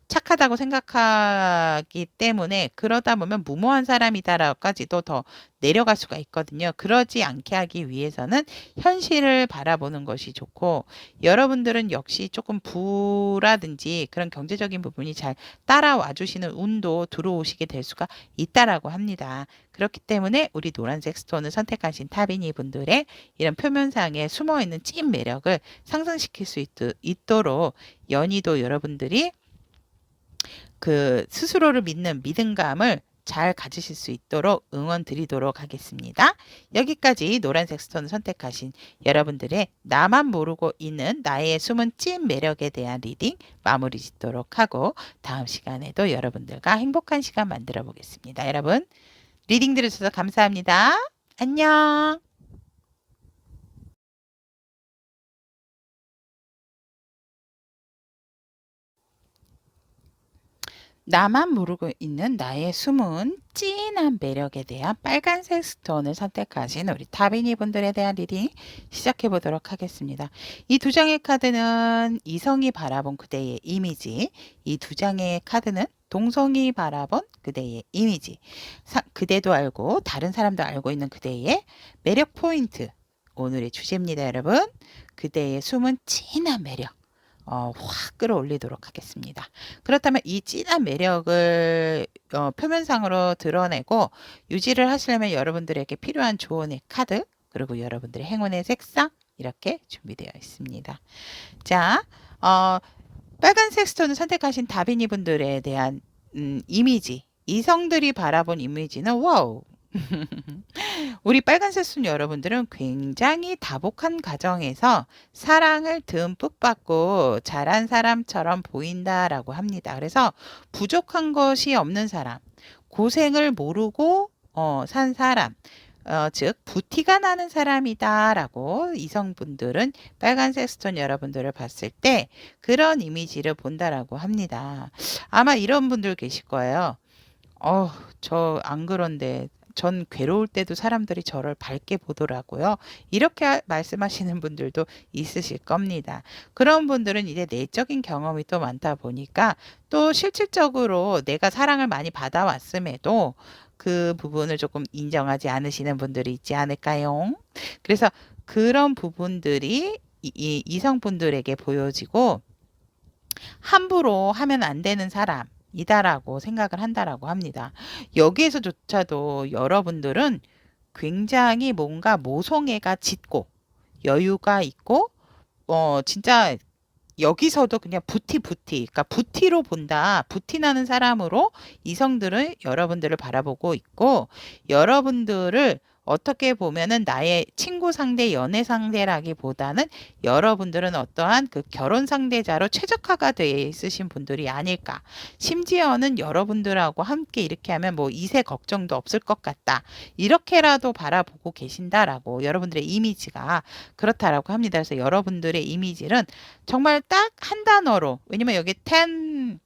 착하다고 생각하기 때문에 그러다 보면 무모한 사람이다라고까지도 더 내려갈 수가 있거든요. 그러지 않게 하기 위해서는 현실을 바라보는 것이 좋고 여러분들은 역시 조금 부라든지 그런 경제적인 부분이 잘 따라와 주시는 운도 들어오시게 될 수가 있다라고 합니다. 그렇기 때문에 우리 노란색 스톤을 선택하신 타비니 분들의 이런 표면상에 숨어있는 찐 매력을 상승시킬 수 있도록 연희도 여러분들이 그 스스로를 믿는 믿음감을 잘 가지실 수 있도록 응원 드리도록 하겠습니다. 여기까지 노란색 스톤을 선택하신 여러분들의 나만 모르고 있는 나의 숨은 찐 매력에 대한 리딩 마무리 짓도록 하고 다음 시간에도 여러분들과 행복한 시간 만들어 보겠습니다. 여러분 리딩 들으셔서 감사합니다. 안녕. 나만 모르고 있는 나의 숨은 진한 매력에 대한 빨간색 스톤을 선택하신 우리 타비니 분들에 대한 리딩 시작해 보도록 하겠습니다. 이 두 장의 카드는 이성이 바라본 그대의 이미지, 이 두 장의 카드는 동성이 바라본 그대의 이미지, 그대도 알고 다른 사람도 알고 있는 그대의 매력 포인트. 오늘의 주제입니다, 여러분. 그대의 숨은 진한 매력. 확 끌어올리도록 하겠습니다. 그렇다면 이 진한 매력을 표면상으로 드러내고 유지를 하시려면 여러분들에게 필요한 조언의 카드, 그리고 여러분들의 행운의 색상 이렇게 준비되어 있습니다. 자, 빨간색 스톤을 선택하신 다빈이 분들에 대한 이미지, 이성들이 바라본 이미지는 와우. 우리 빨간색 순 여러분들은 굉장히 다복한 가정에서 사랑을 듬뿍 받고 자란 사람처럼 보인다라고 합니다. 그래서 부족한 것이 없는 사람, 고생을 모르고 산 사람, 즉 부티가 나는 사람이다라고 이성분들은 빨간색 스톤 여러분들을 봤을 때 그런 이미지를 본다라고 합니다. 아마 이런 분들 계실 거예요. 저 안 그런데 전 괴로울 때도 사람들이 저를 밝게 보더라고요. 이렇게 말씀하시는 분들도 있으실 겁니다. 그런 분들은 이제 내적인 경험이 또 많다 보니까 또 실질적으로 내가 사랑을 많이 받아왔음에도 그 부분을 조금 인정하지 않으시는 분들이 있지 않을까요? 그래서 그런 부분들이 이성분들에게 보여지고 함부로 하면 안 되는 사람 이다라고 생각을 한다라고 합니다. 여기에서조차도 여러분들은 굉장히 뭔가 모성애가 짙고 여유가 있고 진짜 여기서도 그냥 그러니까 부티로 본다. 부티 나는 사람으로 이성들은 여러분들을 바라보고 있고 여러분들을 어떻게 보면은 나의 친구 상대, 연애 상대라기보다는 여러분들은 어떠한 그 결혼 상대자로 최적화가 되어 있으신 분들이 아닐까. 심지어는 여러분들하고 함께 이렇게 하면 뭐 이세 걱정도 없을 것 같다. 이렇게라도 바라보고 계신다라고 여러분들의 이미지가 그렇다라고 합니다. 그래서 여러분들의 이미지는 정말 딱 한 단어로, 왜냐면 여기 10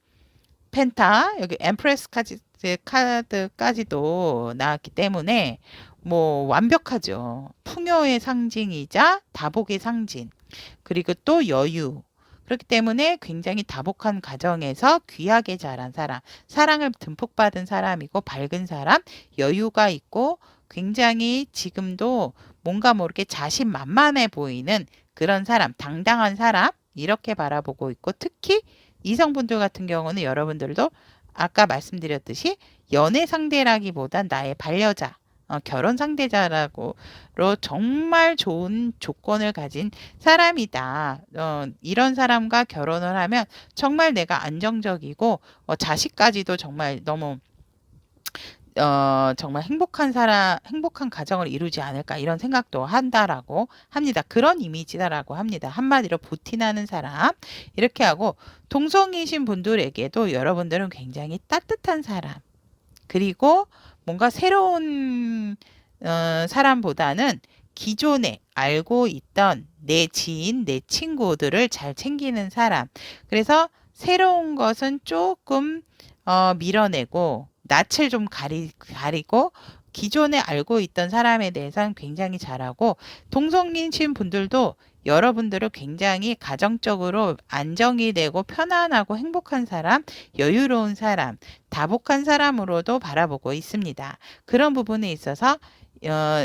펜타, 여기 엠프레스까지 카드까지도 나왔기 때문에 뭐 완벽하죠. 풍요의 상징이자 다복의 상징. 그리고 또 여유. 그렇기 때문에 굉장히 다복한 가정에서 귀하게 자란 사람, 사랑을 듬뿍 받은 사람이고 밝은 사람, 여유가 있고 굉장히 지금도 뭔가 모르게 자신만만해 보이는 그런 사람, 당당한 사람 이렇게 바라보고 있고 특히 이성분들 같은 경우는 여러분들도 아까 말씀드렸듯이 연애 상대라기보단 나의 반려자, 결혼 상대자라고 정말 좋은 조건을 가진 사람이다. 이런 사람과 결혼을 하면 정말 내가 안정적이고 자식까지도 정말 너무 정말 행복한 가정을 이루지 않을까 이런 생각도 한다라고 합니다. 그런 이미지다라고 합니다. 한마디로 부티나는 사람 이렇게 하고 동성이신 분들에게도 여러분들은 굉장히 따뜻한 사람 그리고 뭔가 새로운 사람보다는 기존에 알고 있던 내 지인, 내 친구들을 잘 챙기는 사람. 그래서 새로운 것은 조금 밀어내고 낯을 좀 가리고 기존에 알고 있던 사람에 대해서는 굉장히 잘하고 동성이신 분들도 여러분들을 굉장히 가정적으로 안정이 되고 편안하고 행복한 사람, 여유로운 사람, 다복한 사람으로도 바라보고 있습니다. 그런 부분에 있어서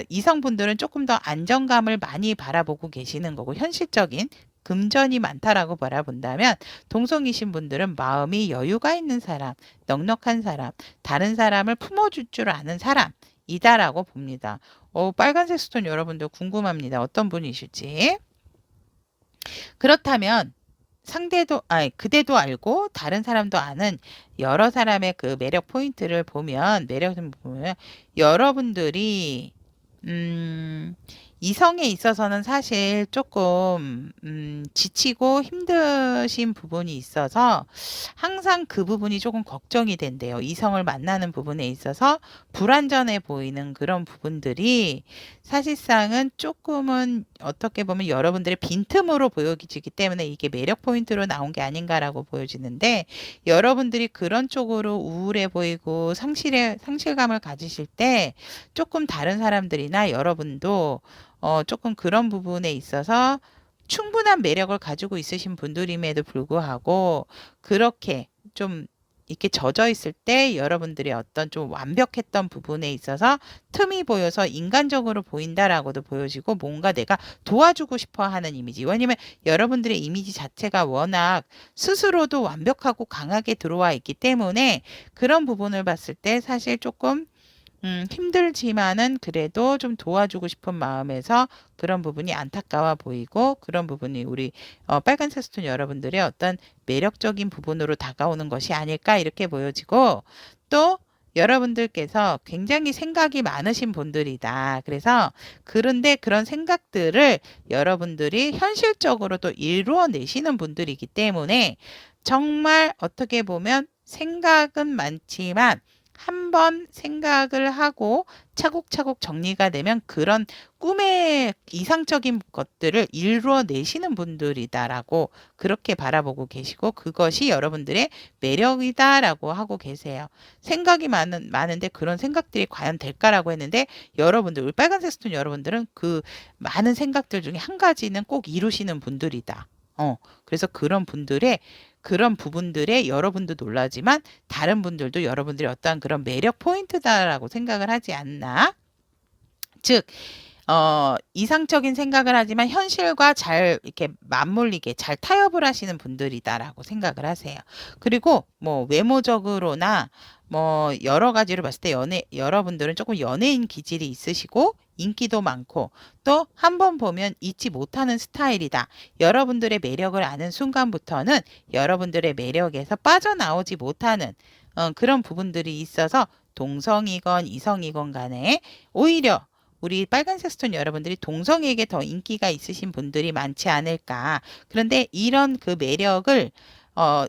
이성분들은 조금 더 안정감을 많이 바라보고 계시는 거고 현실적인 금전이 많다라고 바라본다면 동성이신 분들은 마음이 여유가 있는 사람, 넉넉한 사람, 다른 사람을 품어줄 줄 아는 사람이다라고 봅니다. 빨간색 스톤 여러분들 궁금합니다. 어떤 분이실지. 그렇다면 그대도 알고 다른 사람도 아는 여러 사람의 그 매력 포인트를 보면 여러분들이 이성에 있어서는 사실 조금 지치고 힘드신 부분이 있어서 항상 그 부분이 조금 걱정이 된대요. 이성을 만나는 부분에 있어서 불완전해 보이는 그런 부분들이 사실상은 조금은 어떻게 보면 여러분들의 빈틈으로 보여지기 때문에 이게 매력 포인트로 나온 게 아닌가라고 보여지는데 여러분들이 그런 쪽으로 우울해 보이고 상실감을 가지실 때 조금 다른 사람들이나 여러분도 조금 그런 부분에 있어서 충분한 매력을 가지고 있으신 분들임에도 불구하고 그렇게 좀 이렇게 젖어 있을 때 여러분들의 어떤 좀 완벽했던 부분에 있어서 틈이 보여서 인간적으로 보인다라고도 보여지고 뭔가 내가 도와주고 싶어 하는 이미지. 왜냐면 여러분들의 이미지 자체가 워낙 스스로도 완벽하고 강하게 들어와 있기 때문에 그런 부분을 봤을 때 사실 조금 힘들지만은 그래도 좀 도와주고 싶은 마음에서 그런 부분이 안타까워 보이고 그런 부분이 우리 빨간색 스톤 여러분들의 어떤 매력적인 부분으로 다가오는 것이 아닐까 이렇게 보여지고 또 여러분들께서 굉장히 생각이 많으신 분들이다. 그래서 그런데 그런 생각들을 여러분들이 현실적으로 또 이루어내시는 분들이기 때문에 정말 어떻게 보면 생각은 많지만 한번 생각을 하고 차곡차곡 정리가 되면 그런 꿈의 이상적인 것들을 이루어내시는 분들이다라고 그렇게 바라보고 계시고 그것이 여러분들의 매력이다라고 하고 계세요. 생각이 많은데 그런 생각들이 과연 될까라고 했는데 여러분들, 우리 빨간색 스톤 여러분들은 그 많은 생각들 중에 한 가지는 꼭 이루시는 분들이다. 그래서 그런 부분들에 여러분도 놀라지만 다른 분들도 여러분들이 어떠한 그런 매력 포인트다라고 생각을 하지 않나? 즉, 이상적인 생각을 하지만 현실과 잘 이렇게 맞물리게 잘 타협을 하시는 분들이다라고 생각을 하세요. 그리고 뭐 외모적으로나 뭐 여러 가지로 봤을 때 여러분들은 조금 연예인 기질이 있으시고 인기도 많고 또 한 번 보면 잊지 못하는 스타일이다. 여러분들의 매력을 아는 순간부터는 여러분들의 매력에서 빠져나오지 못하는 그런 부분들이 있어서 동성이건 이성이건 간에 오히려 우리 빨간색 스톤 여러분들이 동성에게 더 인기가 있으신 분들이 많지 않을까. 그런데 이런 그 매력을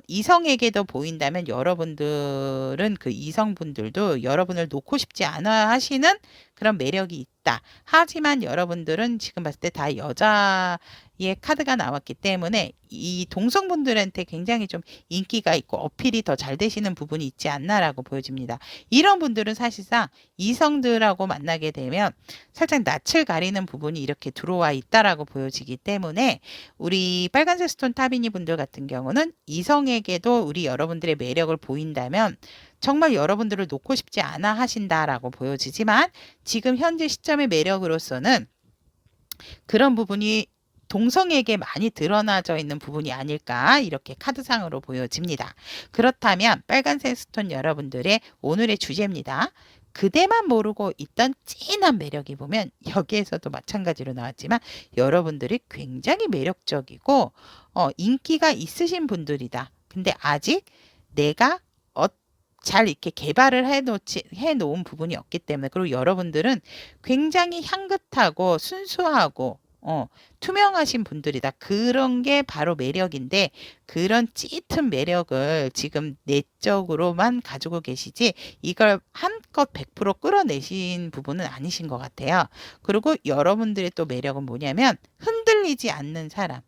이성에게도 보인다면 여러분들은 그 이성분들도 여러분을 놓고 싶지 않아 하시는 그런 매력이 있다. 하지만 여러분들은 지금 봤을 때 다 여자의 카드가 나왔기 때문에 이 동성분들한테 굉장히 좀 인기가 있고 어필이 더 잘 되시는 부분이 있지 않나라고 보여집니다. 이런 분들은 사실상 이성들하고 만나게 되면 살짝 낯을 가리는 부분이 이렇게 들어와 있다라고 보여지기 때문에 우리 빨간색 스톤 타비니 분들 같은 경우는 이성에게도 우리 여러분들의 매력을 보인다면 정말 여러분들을 놓고 싶지 않아 하신다라고 보여지지만 지금 현재 시점의 매력으로서는 그런 부분이 동성에게 많이 드러나져 있는 부분이 아닐까 이렇게 카드상으로 보여집니다. 그렇다면 빨간색 스톤 여러분들의 오늘의 주제입니다. 그대만 모르고 있던 찐한 매력이 보면 여기에서도 마찬가지로 나왔지만 여러분들이 굉장히 매력적이고 인기가 있으신 분들이다. 근데 아직 내가 잘 이렇게 개발을 해놓은 부분이 없기 때문에 그리고 여러분들은 굉장히 향긋하고 순수하고 투명하신 분들이다. 그런 게 바로 매력인데 그런 짙은 매력을 지금 내적으로만 가지고 계시지 이걸 한껏 100% 끌어내신 부분은 아니신 것 같아요. 그리고 여러분들의 또 매력은 뭐냐면 흔들리지 않는 사람.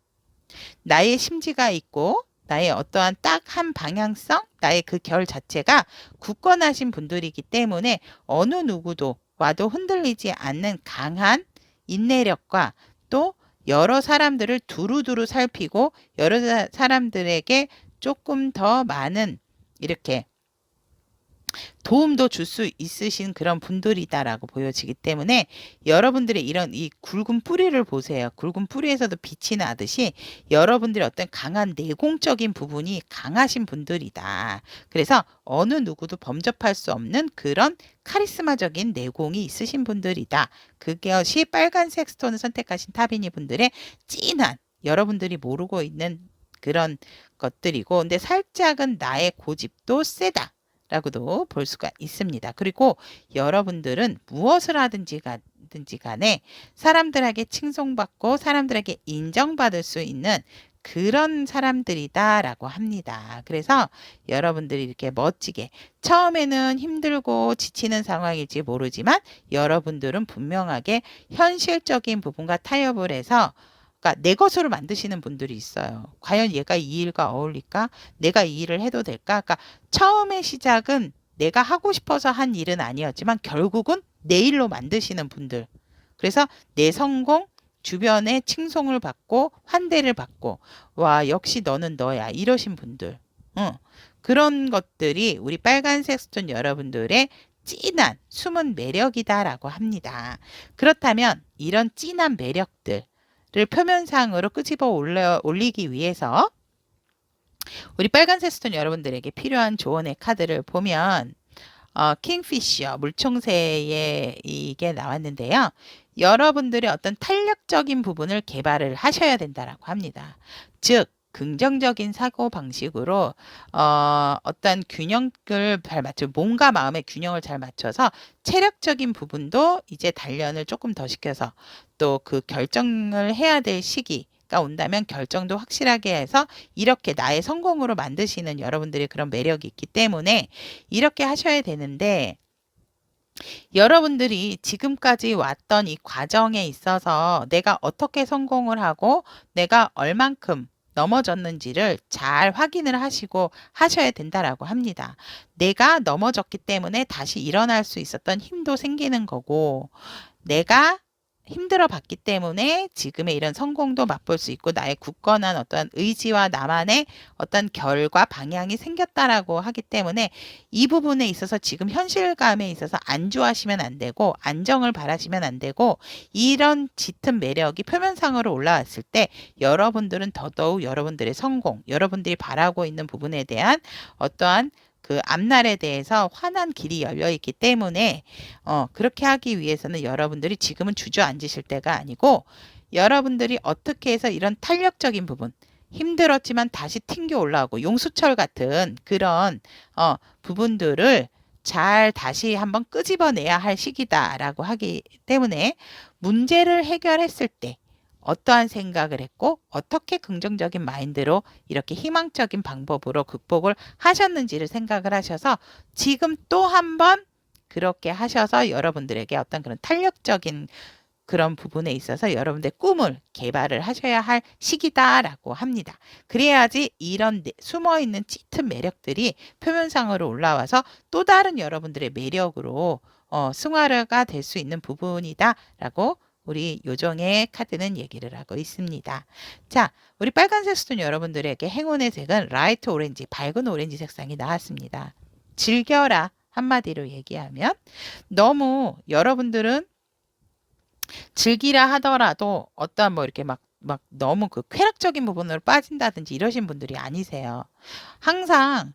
나의 심지가 있고 나의 어떠한 딱 한 방향성, 나의 그 결 자체가 굳건하신 분들이기 때문에 어느 누구도 와도 흔들리지 않는 강한 인내력과 또 여러 사람들을 두루두루 살피고 여러 사람들에게 조금 더 많은 이렇게 도움도 줄 수 있으신 그런 분들이다라고 보여지기 때문에 여러분들의 이런 이 굵은 뿌리를 보세요. 굵은 뿌리에서도 빛이 나듯이 여러분들의 어떤 강한 내공적인 부분이 강하신 분들이다. 그래서 어느 누구도 범접할 수 없는 그런 카리스마적인 내공이 있으신 분들이다. 그것이 빨간색 스톤을 선택하신 타비니 분들의 찐한 여러분들이 모르고 있는 그런 것들이고 근데 살짝은 나의 고집도 세다. 라고도 볼 수가 있습니다. 그리고 여러분들은 무엇을 하든지 간에 사람들에게 칭송받고 사람들에게 인정받을 수 있는 그런 사람들이다라고 합니다. 그래서 여러분들이 이렇게 멋지게 처음에는 힘들고 지치는 상황일지 모르지만 여러분들은 분명하게 현실적인 부분과 타협을 해서 그러니까 내 것으로 만드시는 분들이 있어요. 과연 얘가 이 일과 어울릴까? 내가 이 일을 해도 될까? 그러니까 처음의 시작은 내가 하고 싶어서 한 일은 아니었지만 결국은 내 일로 만드시는 분들. 그래서 내 성공, 주변에 칭송을 받고 환대를 받고 와 역시 너는 너야 이러신 분들. 그런 것들이 우리 빨간색 스톤 여러분들의 진한 숨은 매력이다라고 합니다. 그렇다면 이런 진한 매력들을 표면상으로 끄집어 올리기 위해서 우리 빨간색 스톤 여러분들에게 필요한 조언의 카드를 보면 킹피셔 물총새의 이게 나왔는데요. 여러분들의 어떤 탄력적인 부분을 개발을 하셔야 된다라고 합니다. 즉 긍정적인 사고 방식으로 어떤 균형을 잘 맞춰 몸과 마음의 균형을 잘 맞춰서 체력적인 부분도 이제 단련을 조금 더 시켜서 또 그 결정을 해야 될 시기가 온다면 결정도 확실하게 해서 이렇게 나의 성공으로 만드시는 여러분들의 그런 매력이 있기 때문에 이렇게 하셔야 되는데 여러분들이 지금까지 왔던 이 과정에 있어서 내가 어떻게 성공을 하고 내가 얼만큼 넘어졌는지를 잘 확인을 하시고 하셔야 된다라고 합니다. 내가 넘어졌기 때문에 다시 일어날 수 있었던 힘도 생기는 거고 내가 힘들어 봤기 때문에 지금의 이런 성공도 맛볼 수 있고 나의 굳건한 어떤 의지와 나만의 어떤 결과 방향이 생겼다라고 하기 때문에 이 부분에 있어서 지금 현실감에 있어서 안주하시면 안 되고 안정을 바라시면 안 되고 이런 짙은 매력이 표면상으로 올라왔을 때 여러분들은 더더욱 여러분들의 성공, 여러분들이 바라고 있는 부분에 대한 어떠한 그 앞날에 대해서 환한 길이 열려 있기 때문에 그렇게 하기 위해서는 여러분들이 지금은 주저앉으실 때가 아니고 여러분들이 어떻게 해서 이런 탄력적인 부분 힘들었지만 다시 튕겨 올라오고 용수철 같은 그런 부분들을 잘 다시 한번 끄집어내야 할 시기다라고 하기 때문에 문제를 해결했을 때 어떠한 생각을 했고 어떻게 긍정적인 마인드로 이렇게 희망적인 방법으로 극복을 하셨는지를 생각을 하셔서 지금 또 한 번 그렇게 하셔서 여러분들에게 어떤 그런 탄력적인 그런 부분에 있어서 여러분들의 꿈을 개발을 하셔야 할 시기다라고 합니다. 그래야지 이런 숨어있는 짙은 매력들이 표면상으로 올라와서 또 다른 여러분들의 매력으로 승화가 될 수 있는 부분이다라고 우리 요정의 카드는 얘기를 하고 있습니다. 자, 우리 빨간색 스톤 여러분들에게 행운의 색은 라이트 오렌지, 밝은 오렌지 색상이 나왔습니다. 즐겨라 한마디로 얘기하면 너무 여러분들은 즐기라 하더라도 어떠한 뭐 이렇게 막 너무 그 쾌락적인 부분으로 빠진다든지 이러신 분들이 아니세요. 항상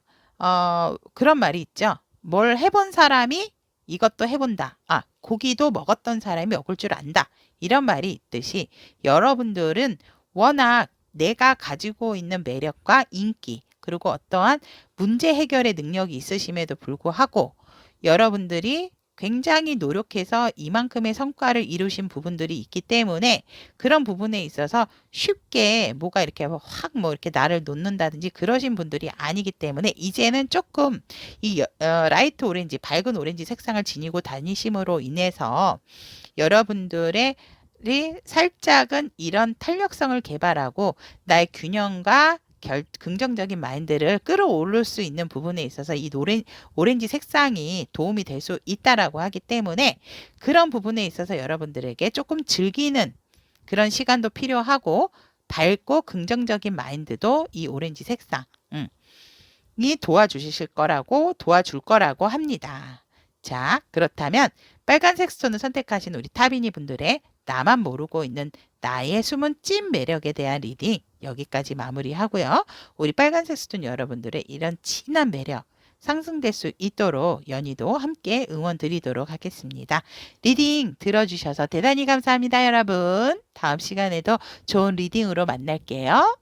그런 말이 있죠. 뭘 해본 사람이 이것도 해본다. 고기도 먹었던 사람이 먹을 줄 안다. 이런 말이 있듯이 여러분들은 워낙 내가 가지고 있는 매력과 인기 그리고 어떠한 문제 해결의 능력이 있으심에도 불구하고 여러분들이 굉장히 노력해서 이만큼의 성과를 이루신 부분들이 있기 때문에 그런 부분에 있어서 쉽게 뭐가 이렇게 확 뭐 이렇게 나를 놓는다든지 그러신 분들이 아니기 때문에 이제는 조금 이 라이트 오렌지, 밝은 오렌지 색상을 지니고 다니심으로 인해서 여러분들의 살짝은 이런 탄력성을 개발하고 나의 균형과 긍정적인 마인드를 끌어올릴 수 있는 부분에 있어서 이 오렌지 색상이 도움이 될 수 있다라고 하기 때문에 그런 부분에 있어서 여러분들에게 조금 즐기는 그런 시간도 필요하고 밝고 긍정적인 마인드도 이 오렌지 색상이 도와줄 거라고 합니다. 자, 그렇다면 빨간색 스톤을 선택하신 우리 타비니 분들의 나만 모르고 있는 나의 숨은 찐 매력에 대한 리딩 여기까지 마무리하고요. 우리 빨간색 스톤 여러분들의 이런 진한 매력 상승될 수 있도록 연희도 함께 응원 드리도록 하겠습니다. 리딩 들어주셔서 대단히 감사합니다, 여러분. 다음 시간에도 좋은 리딩으로 만날게요.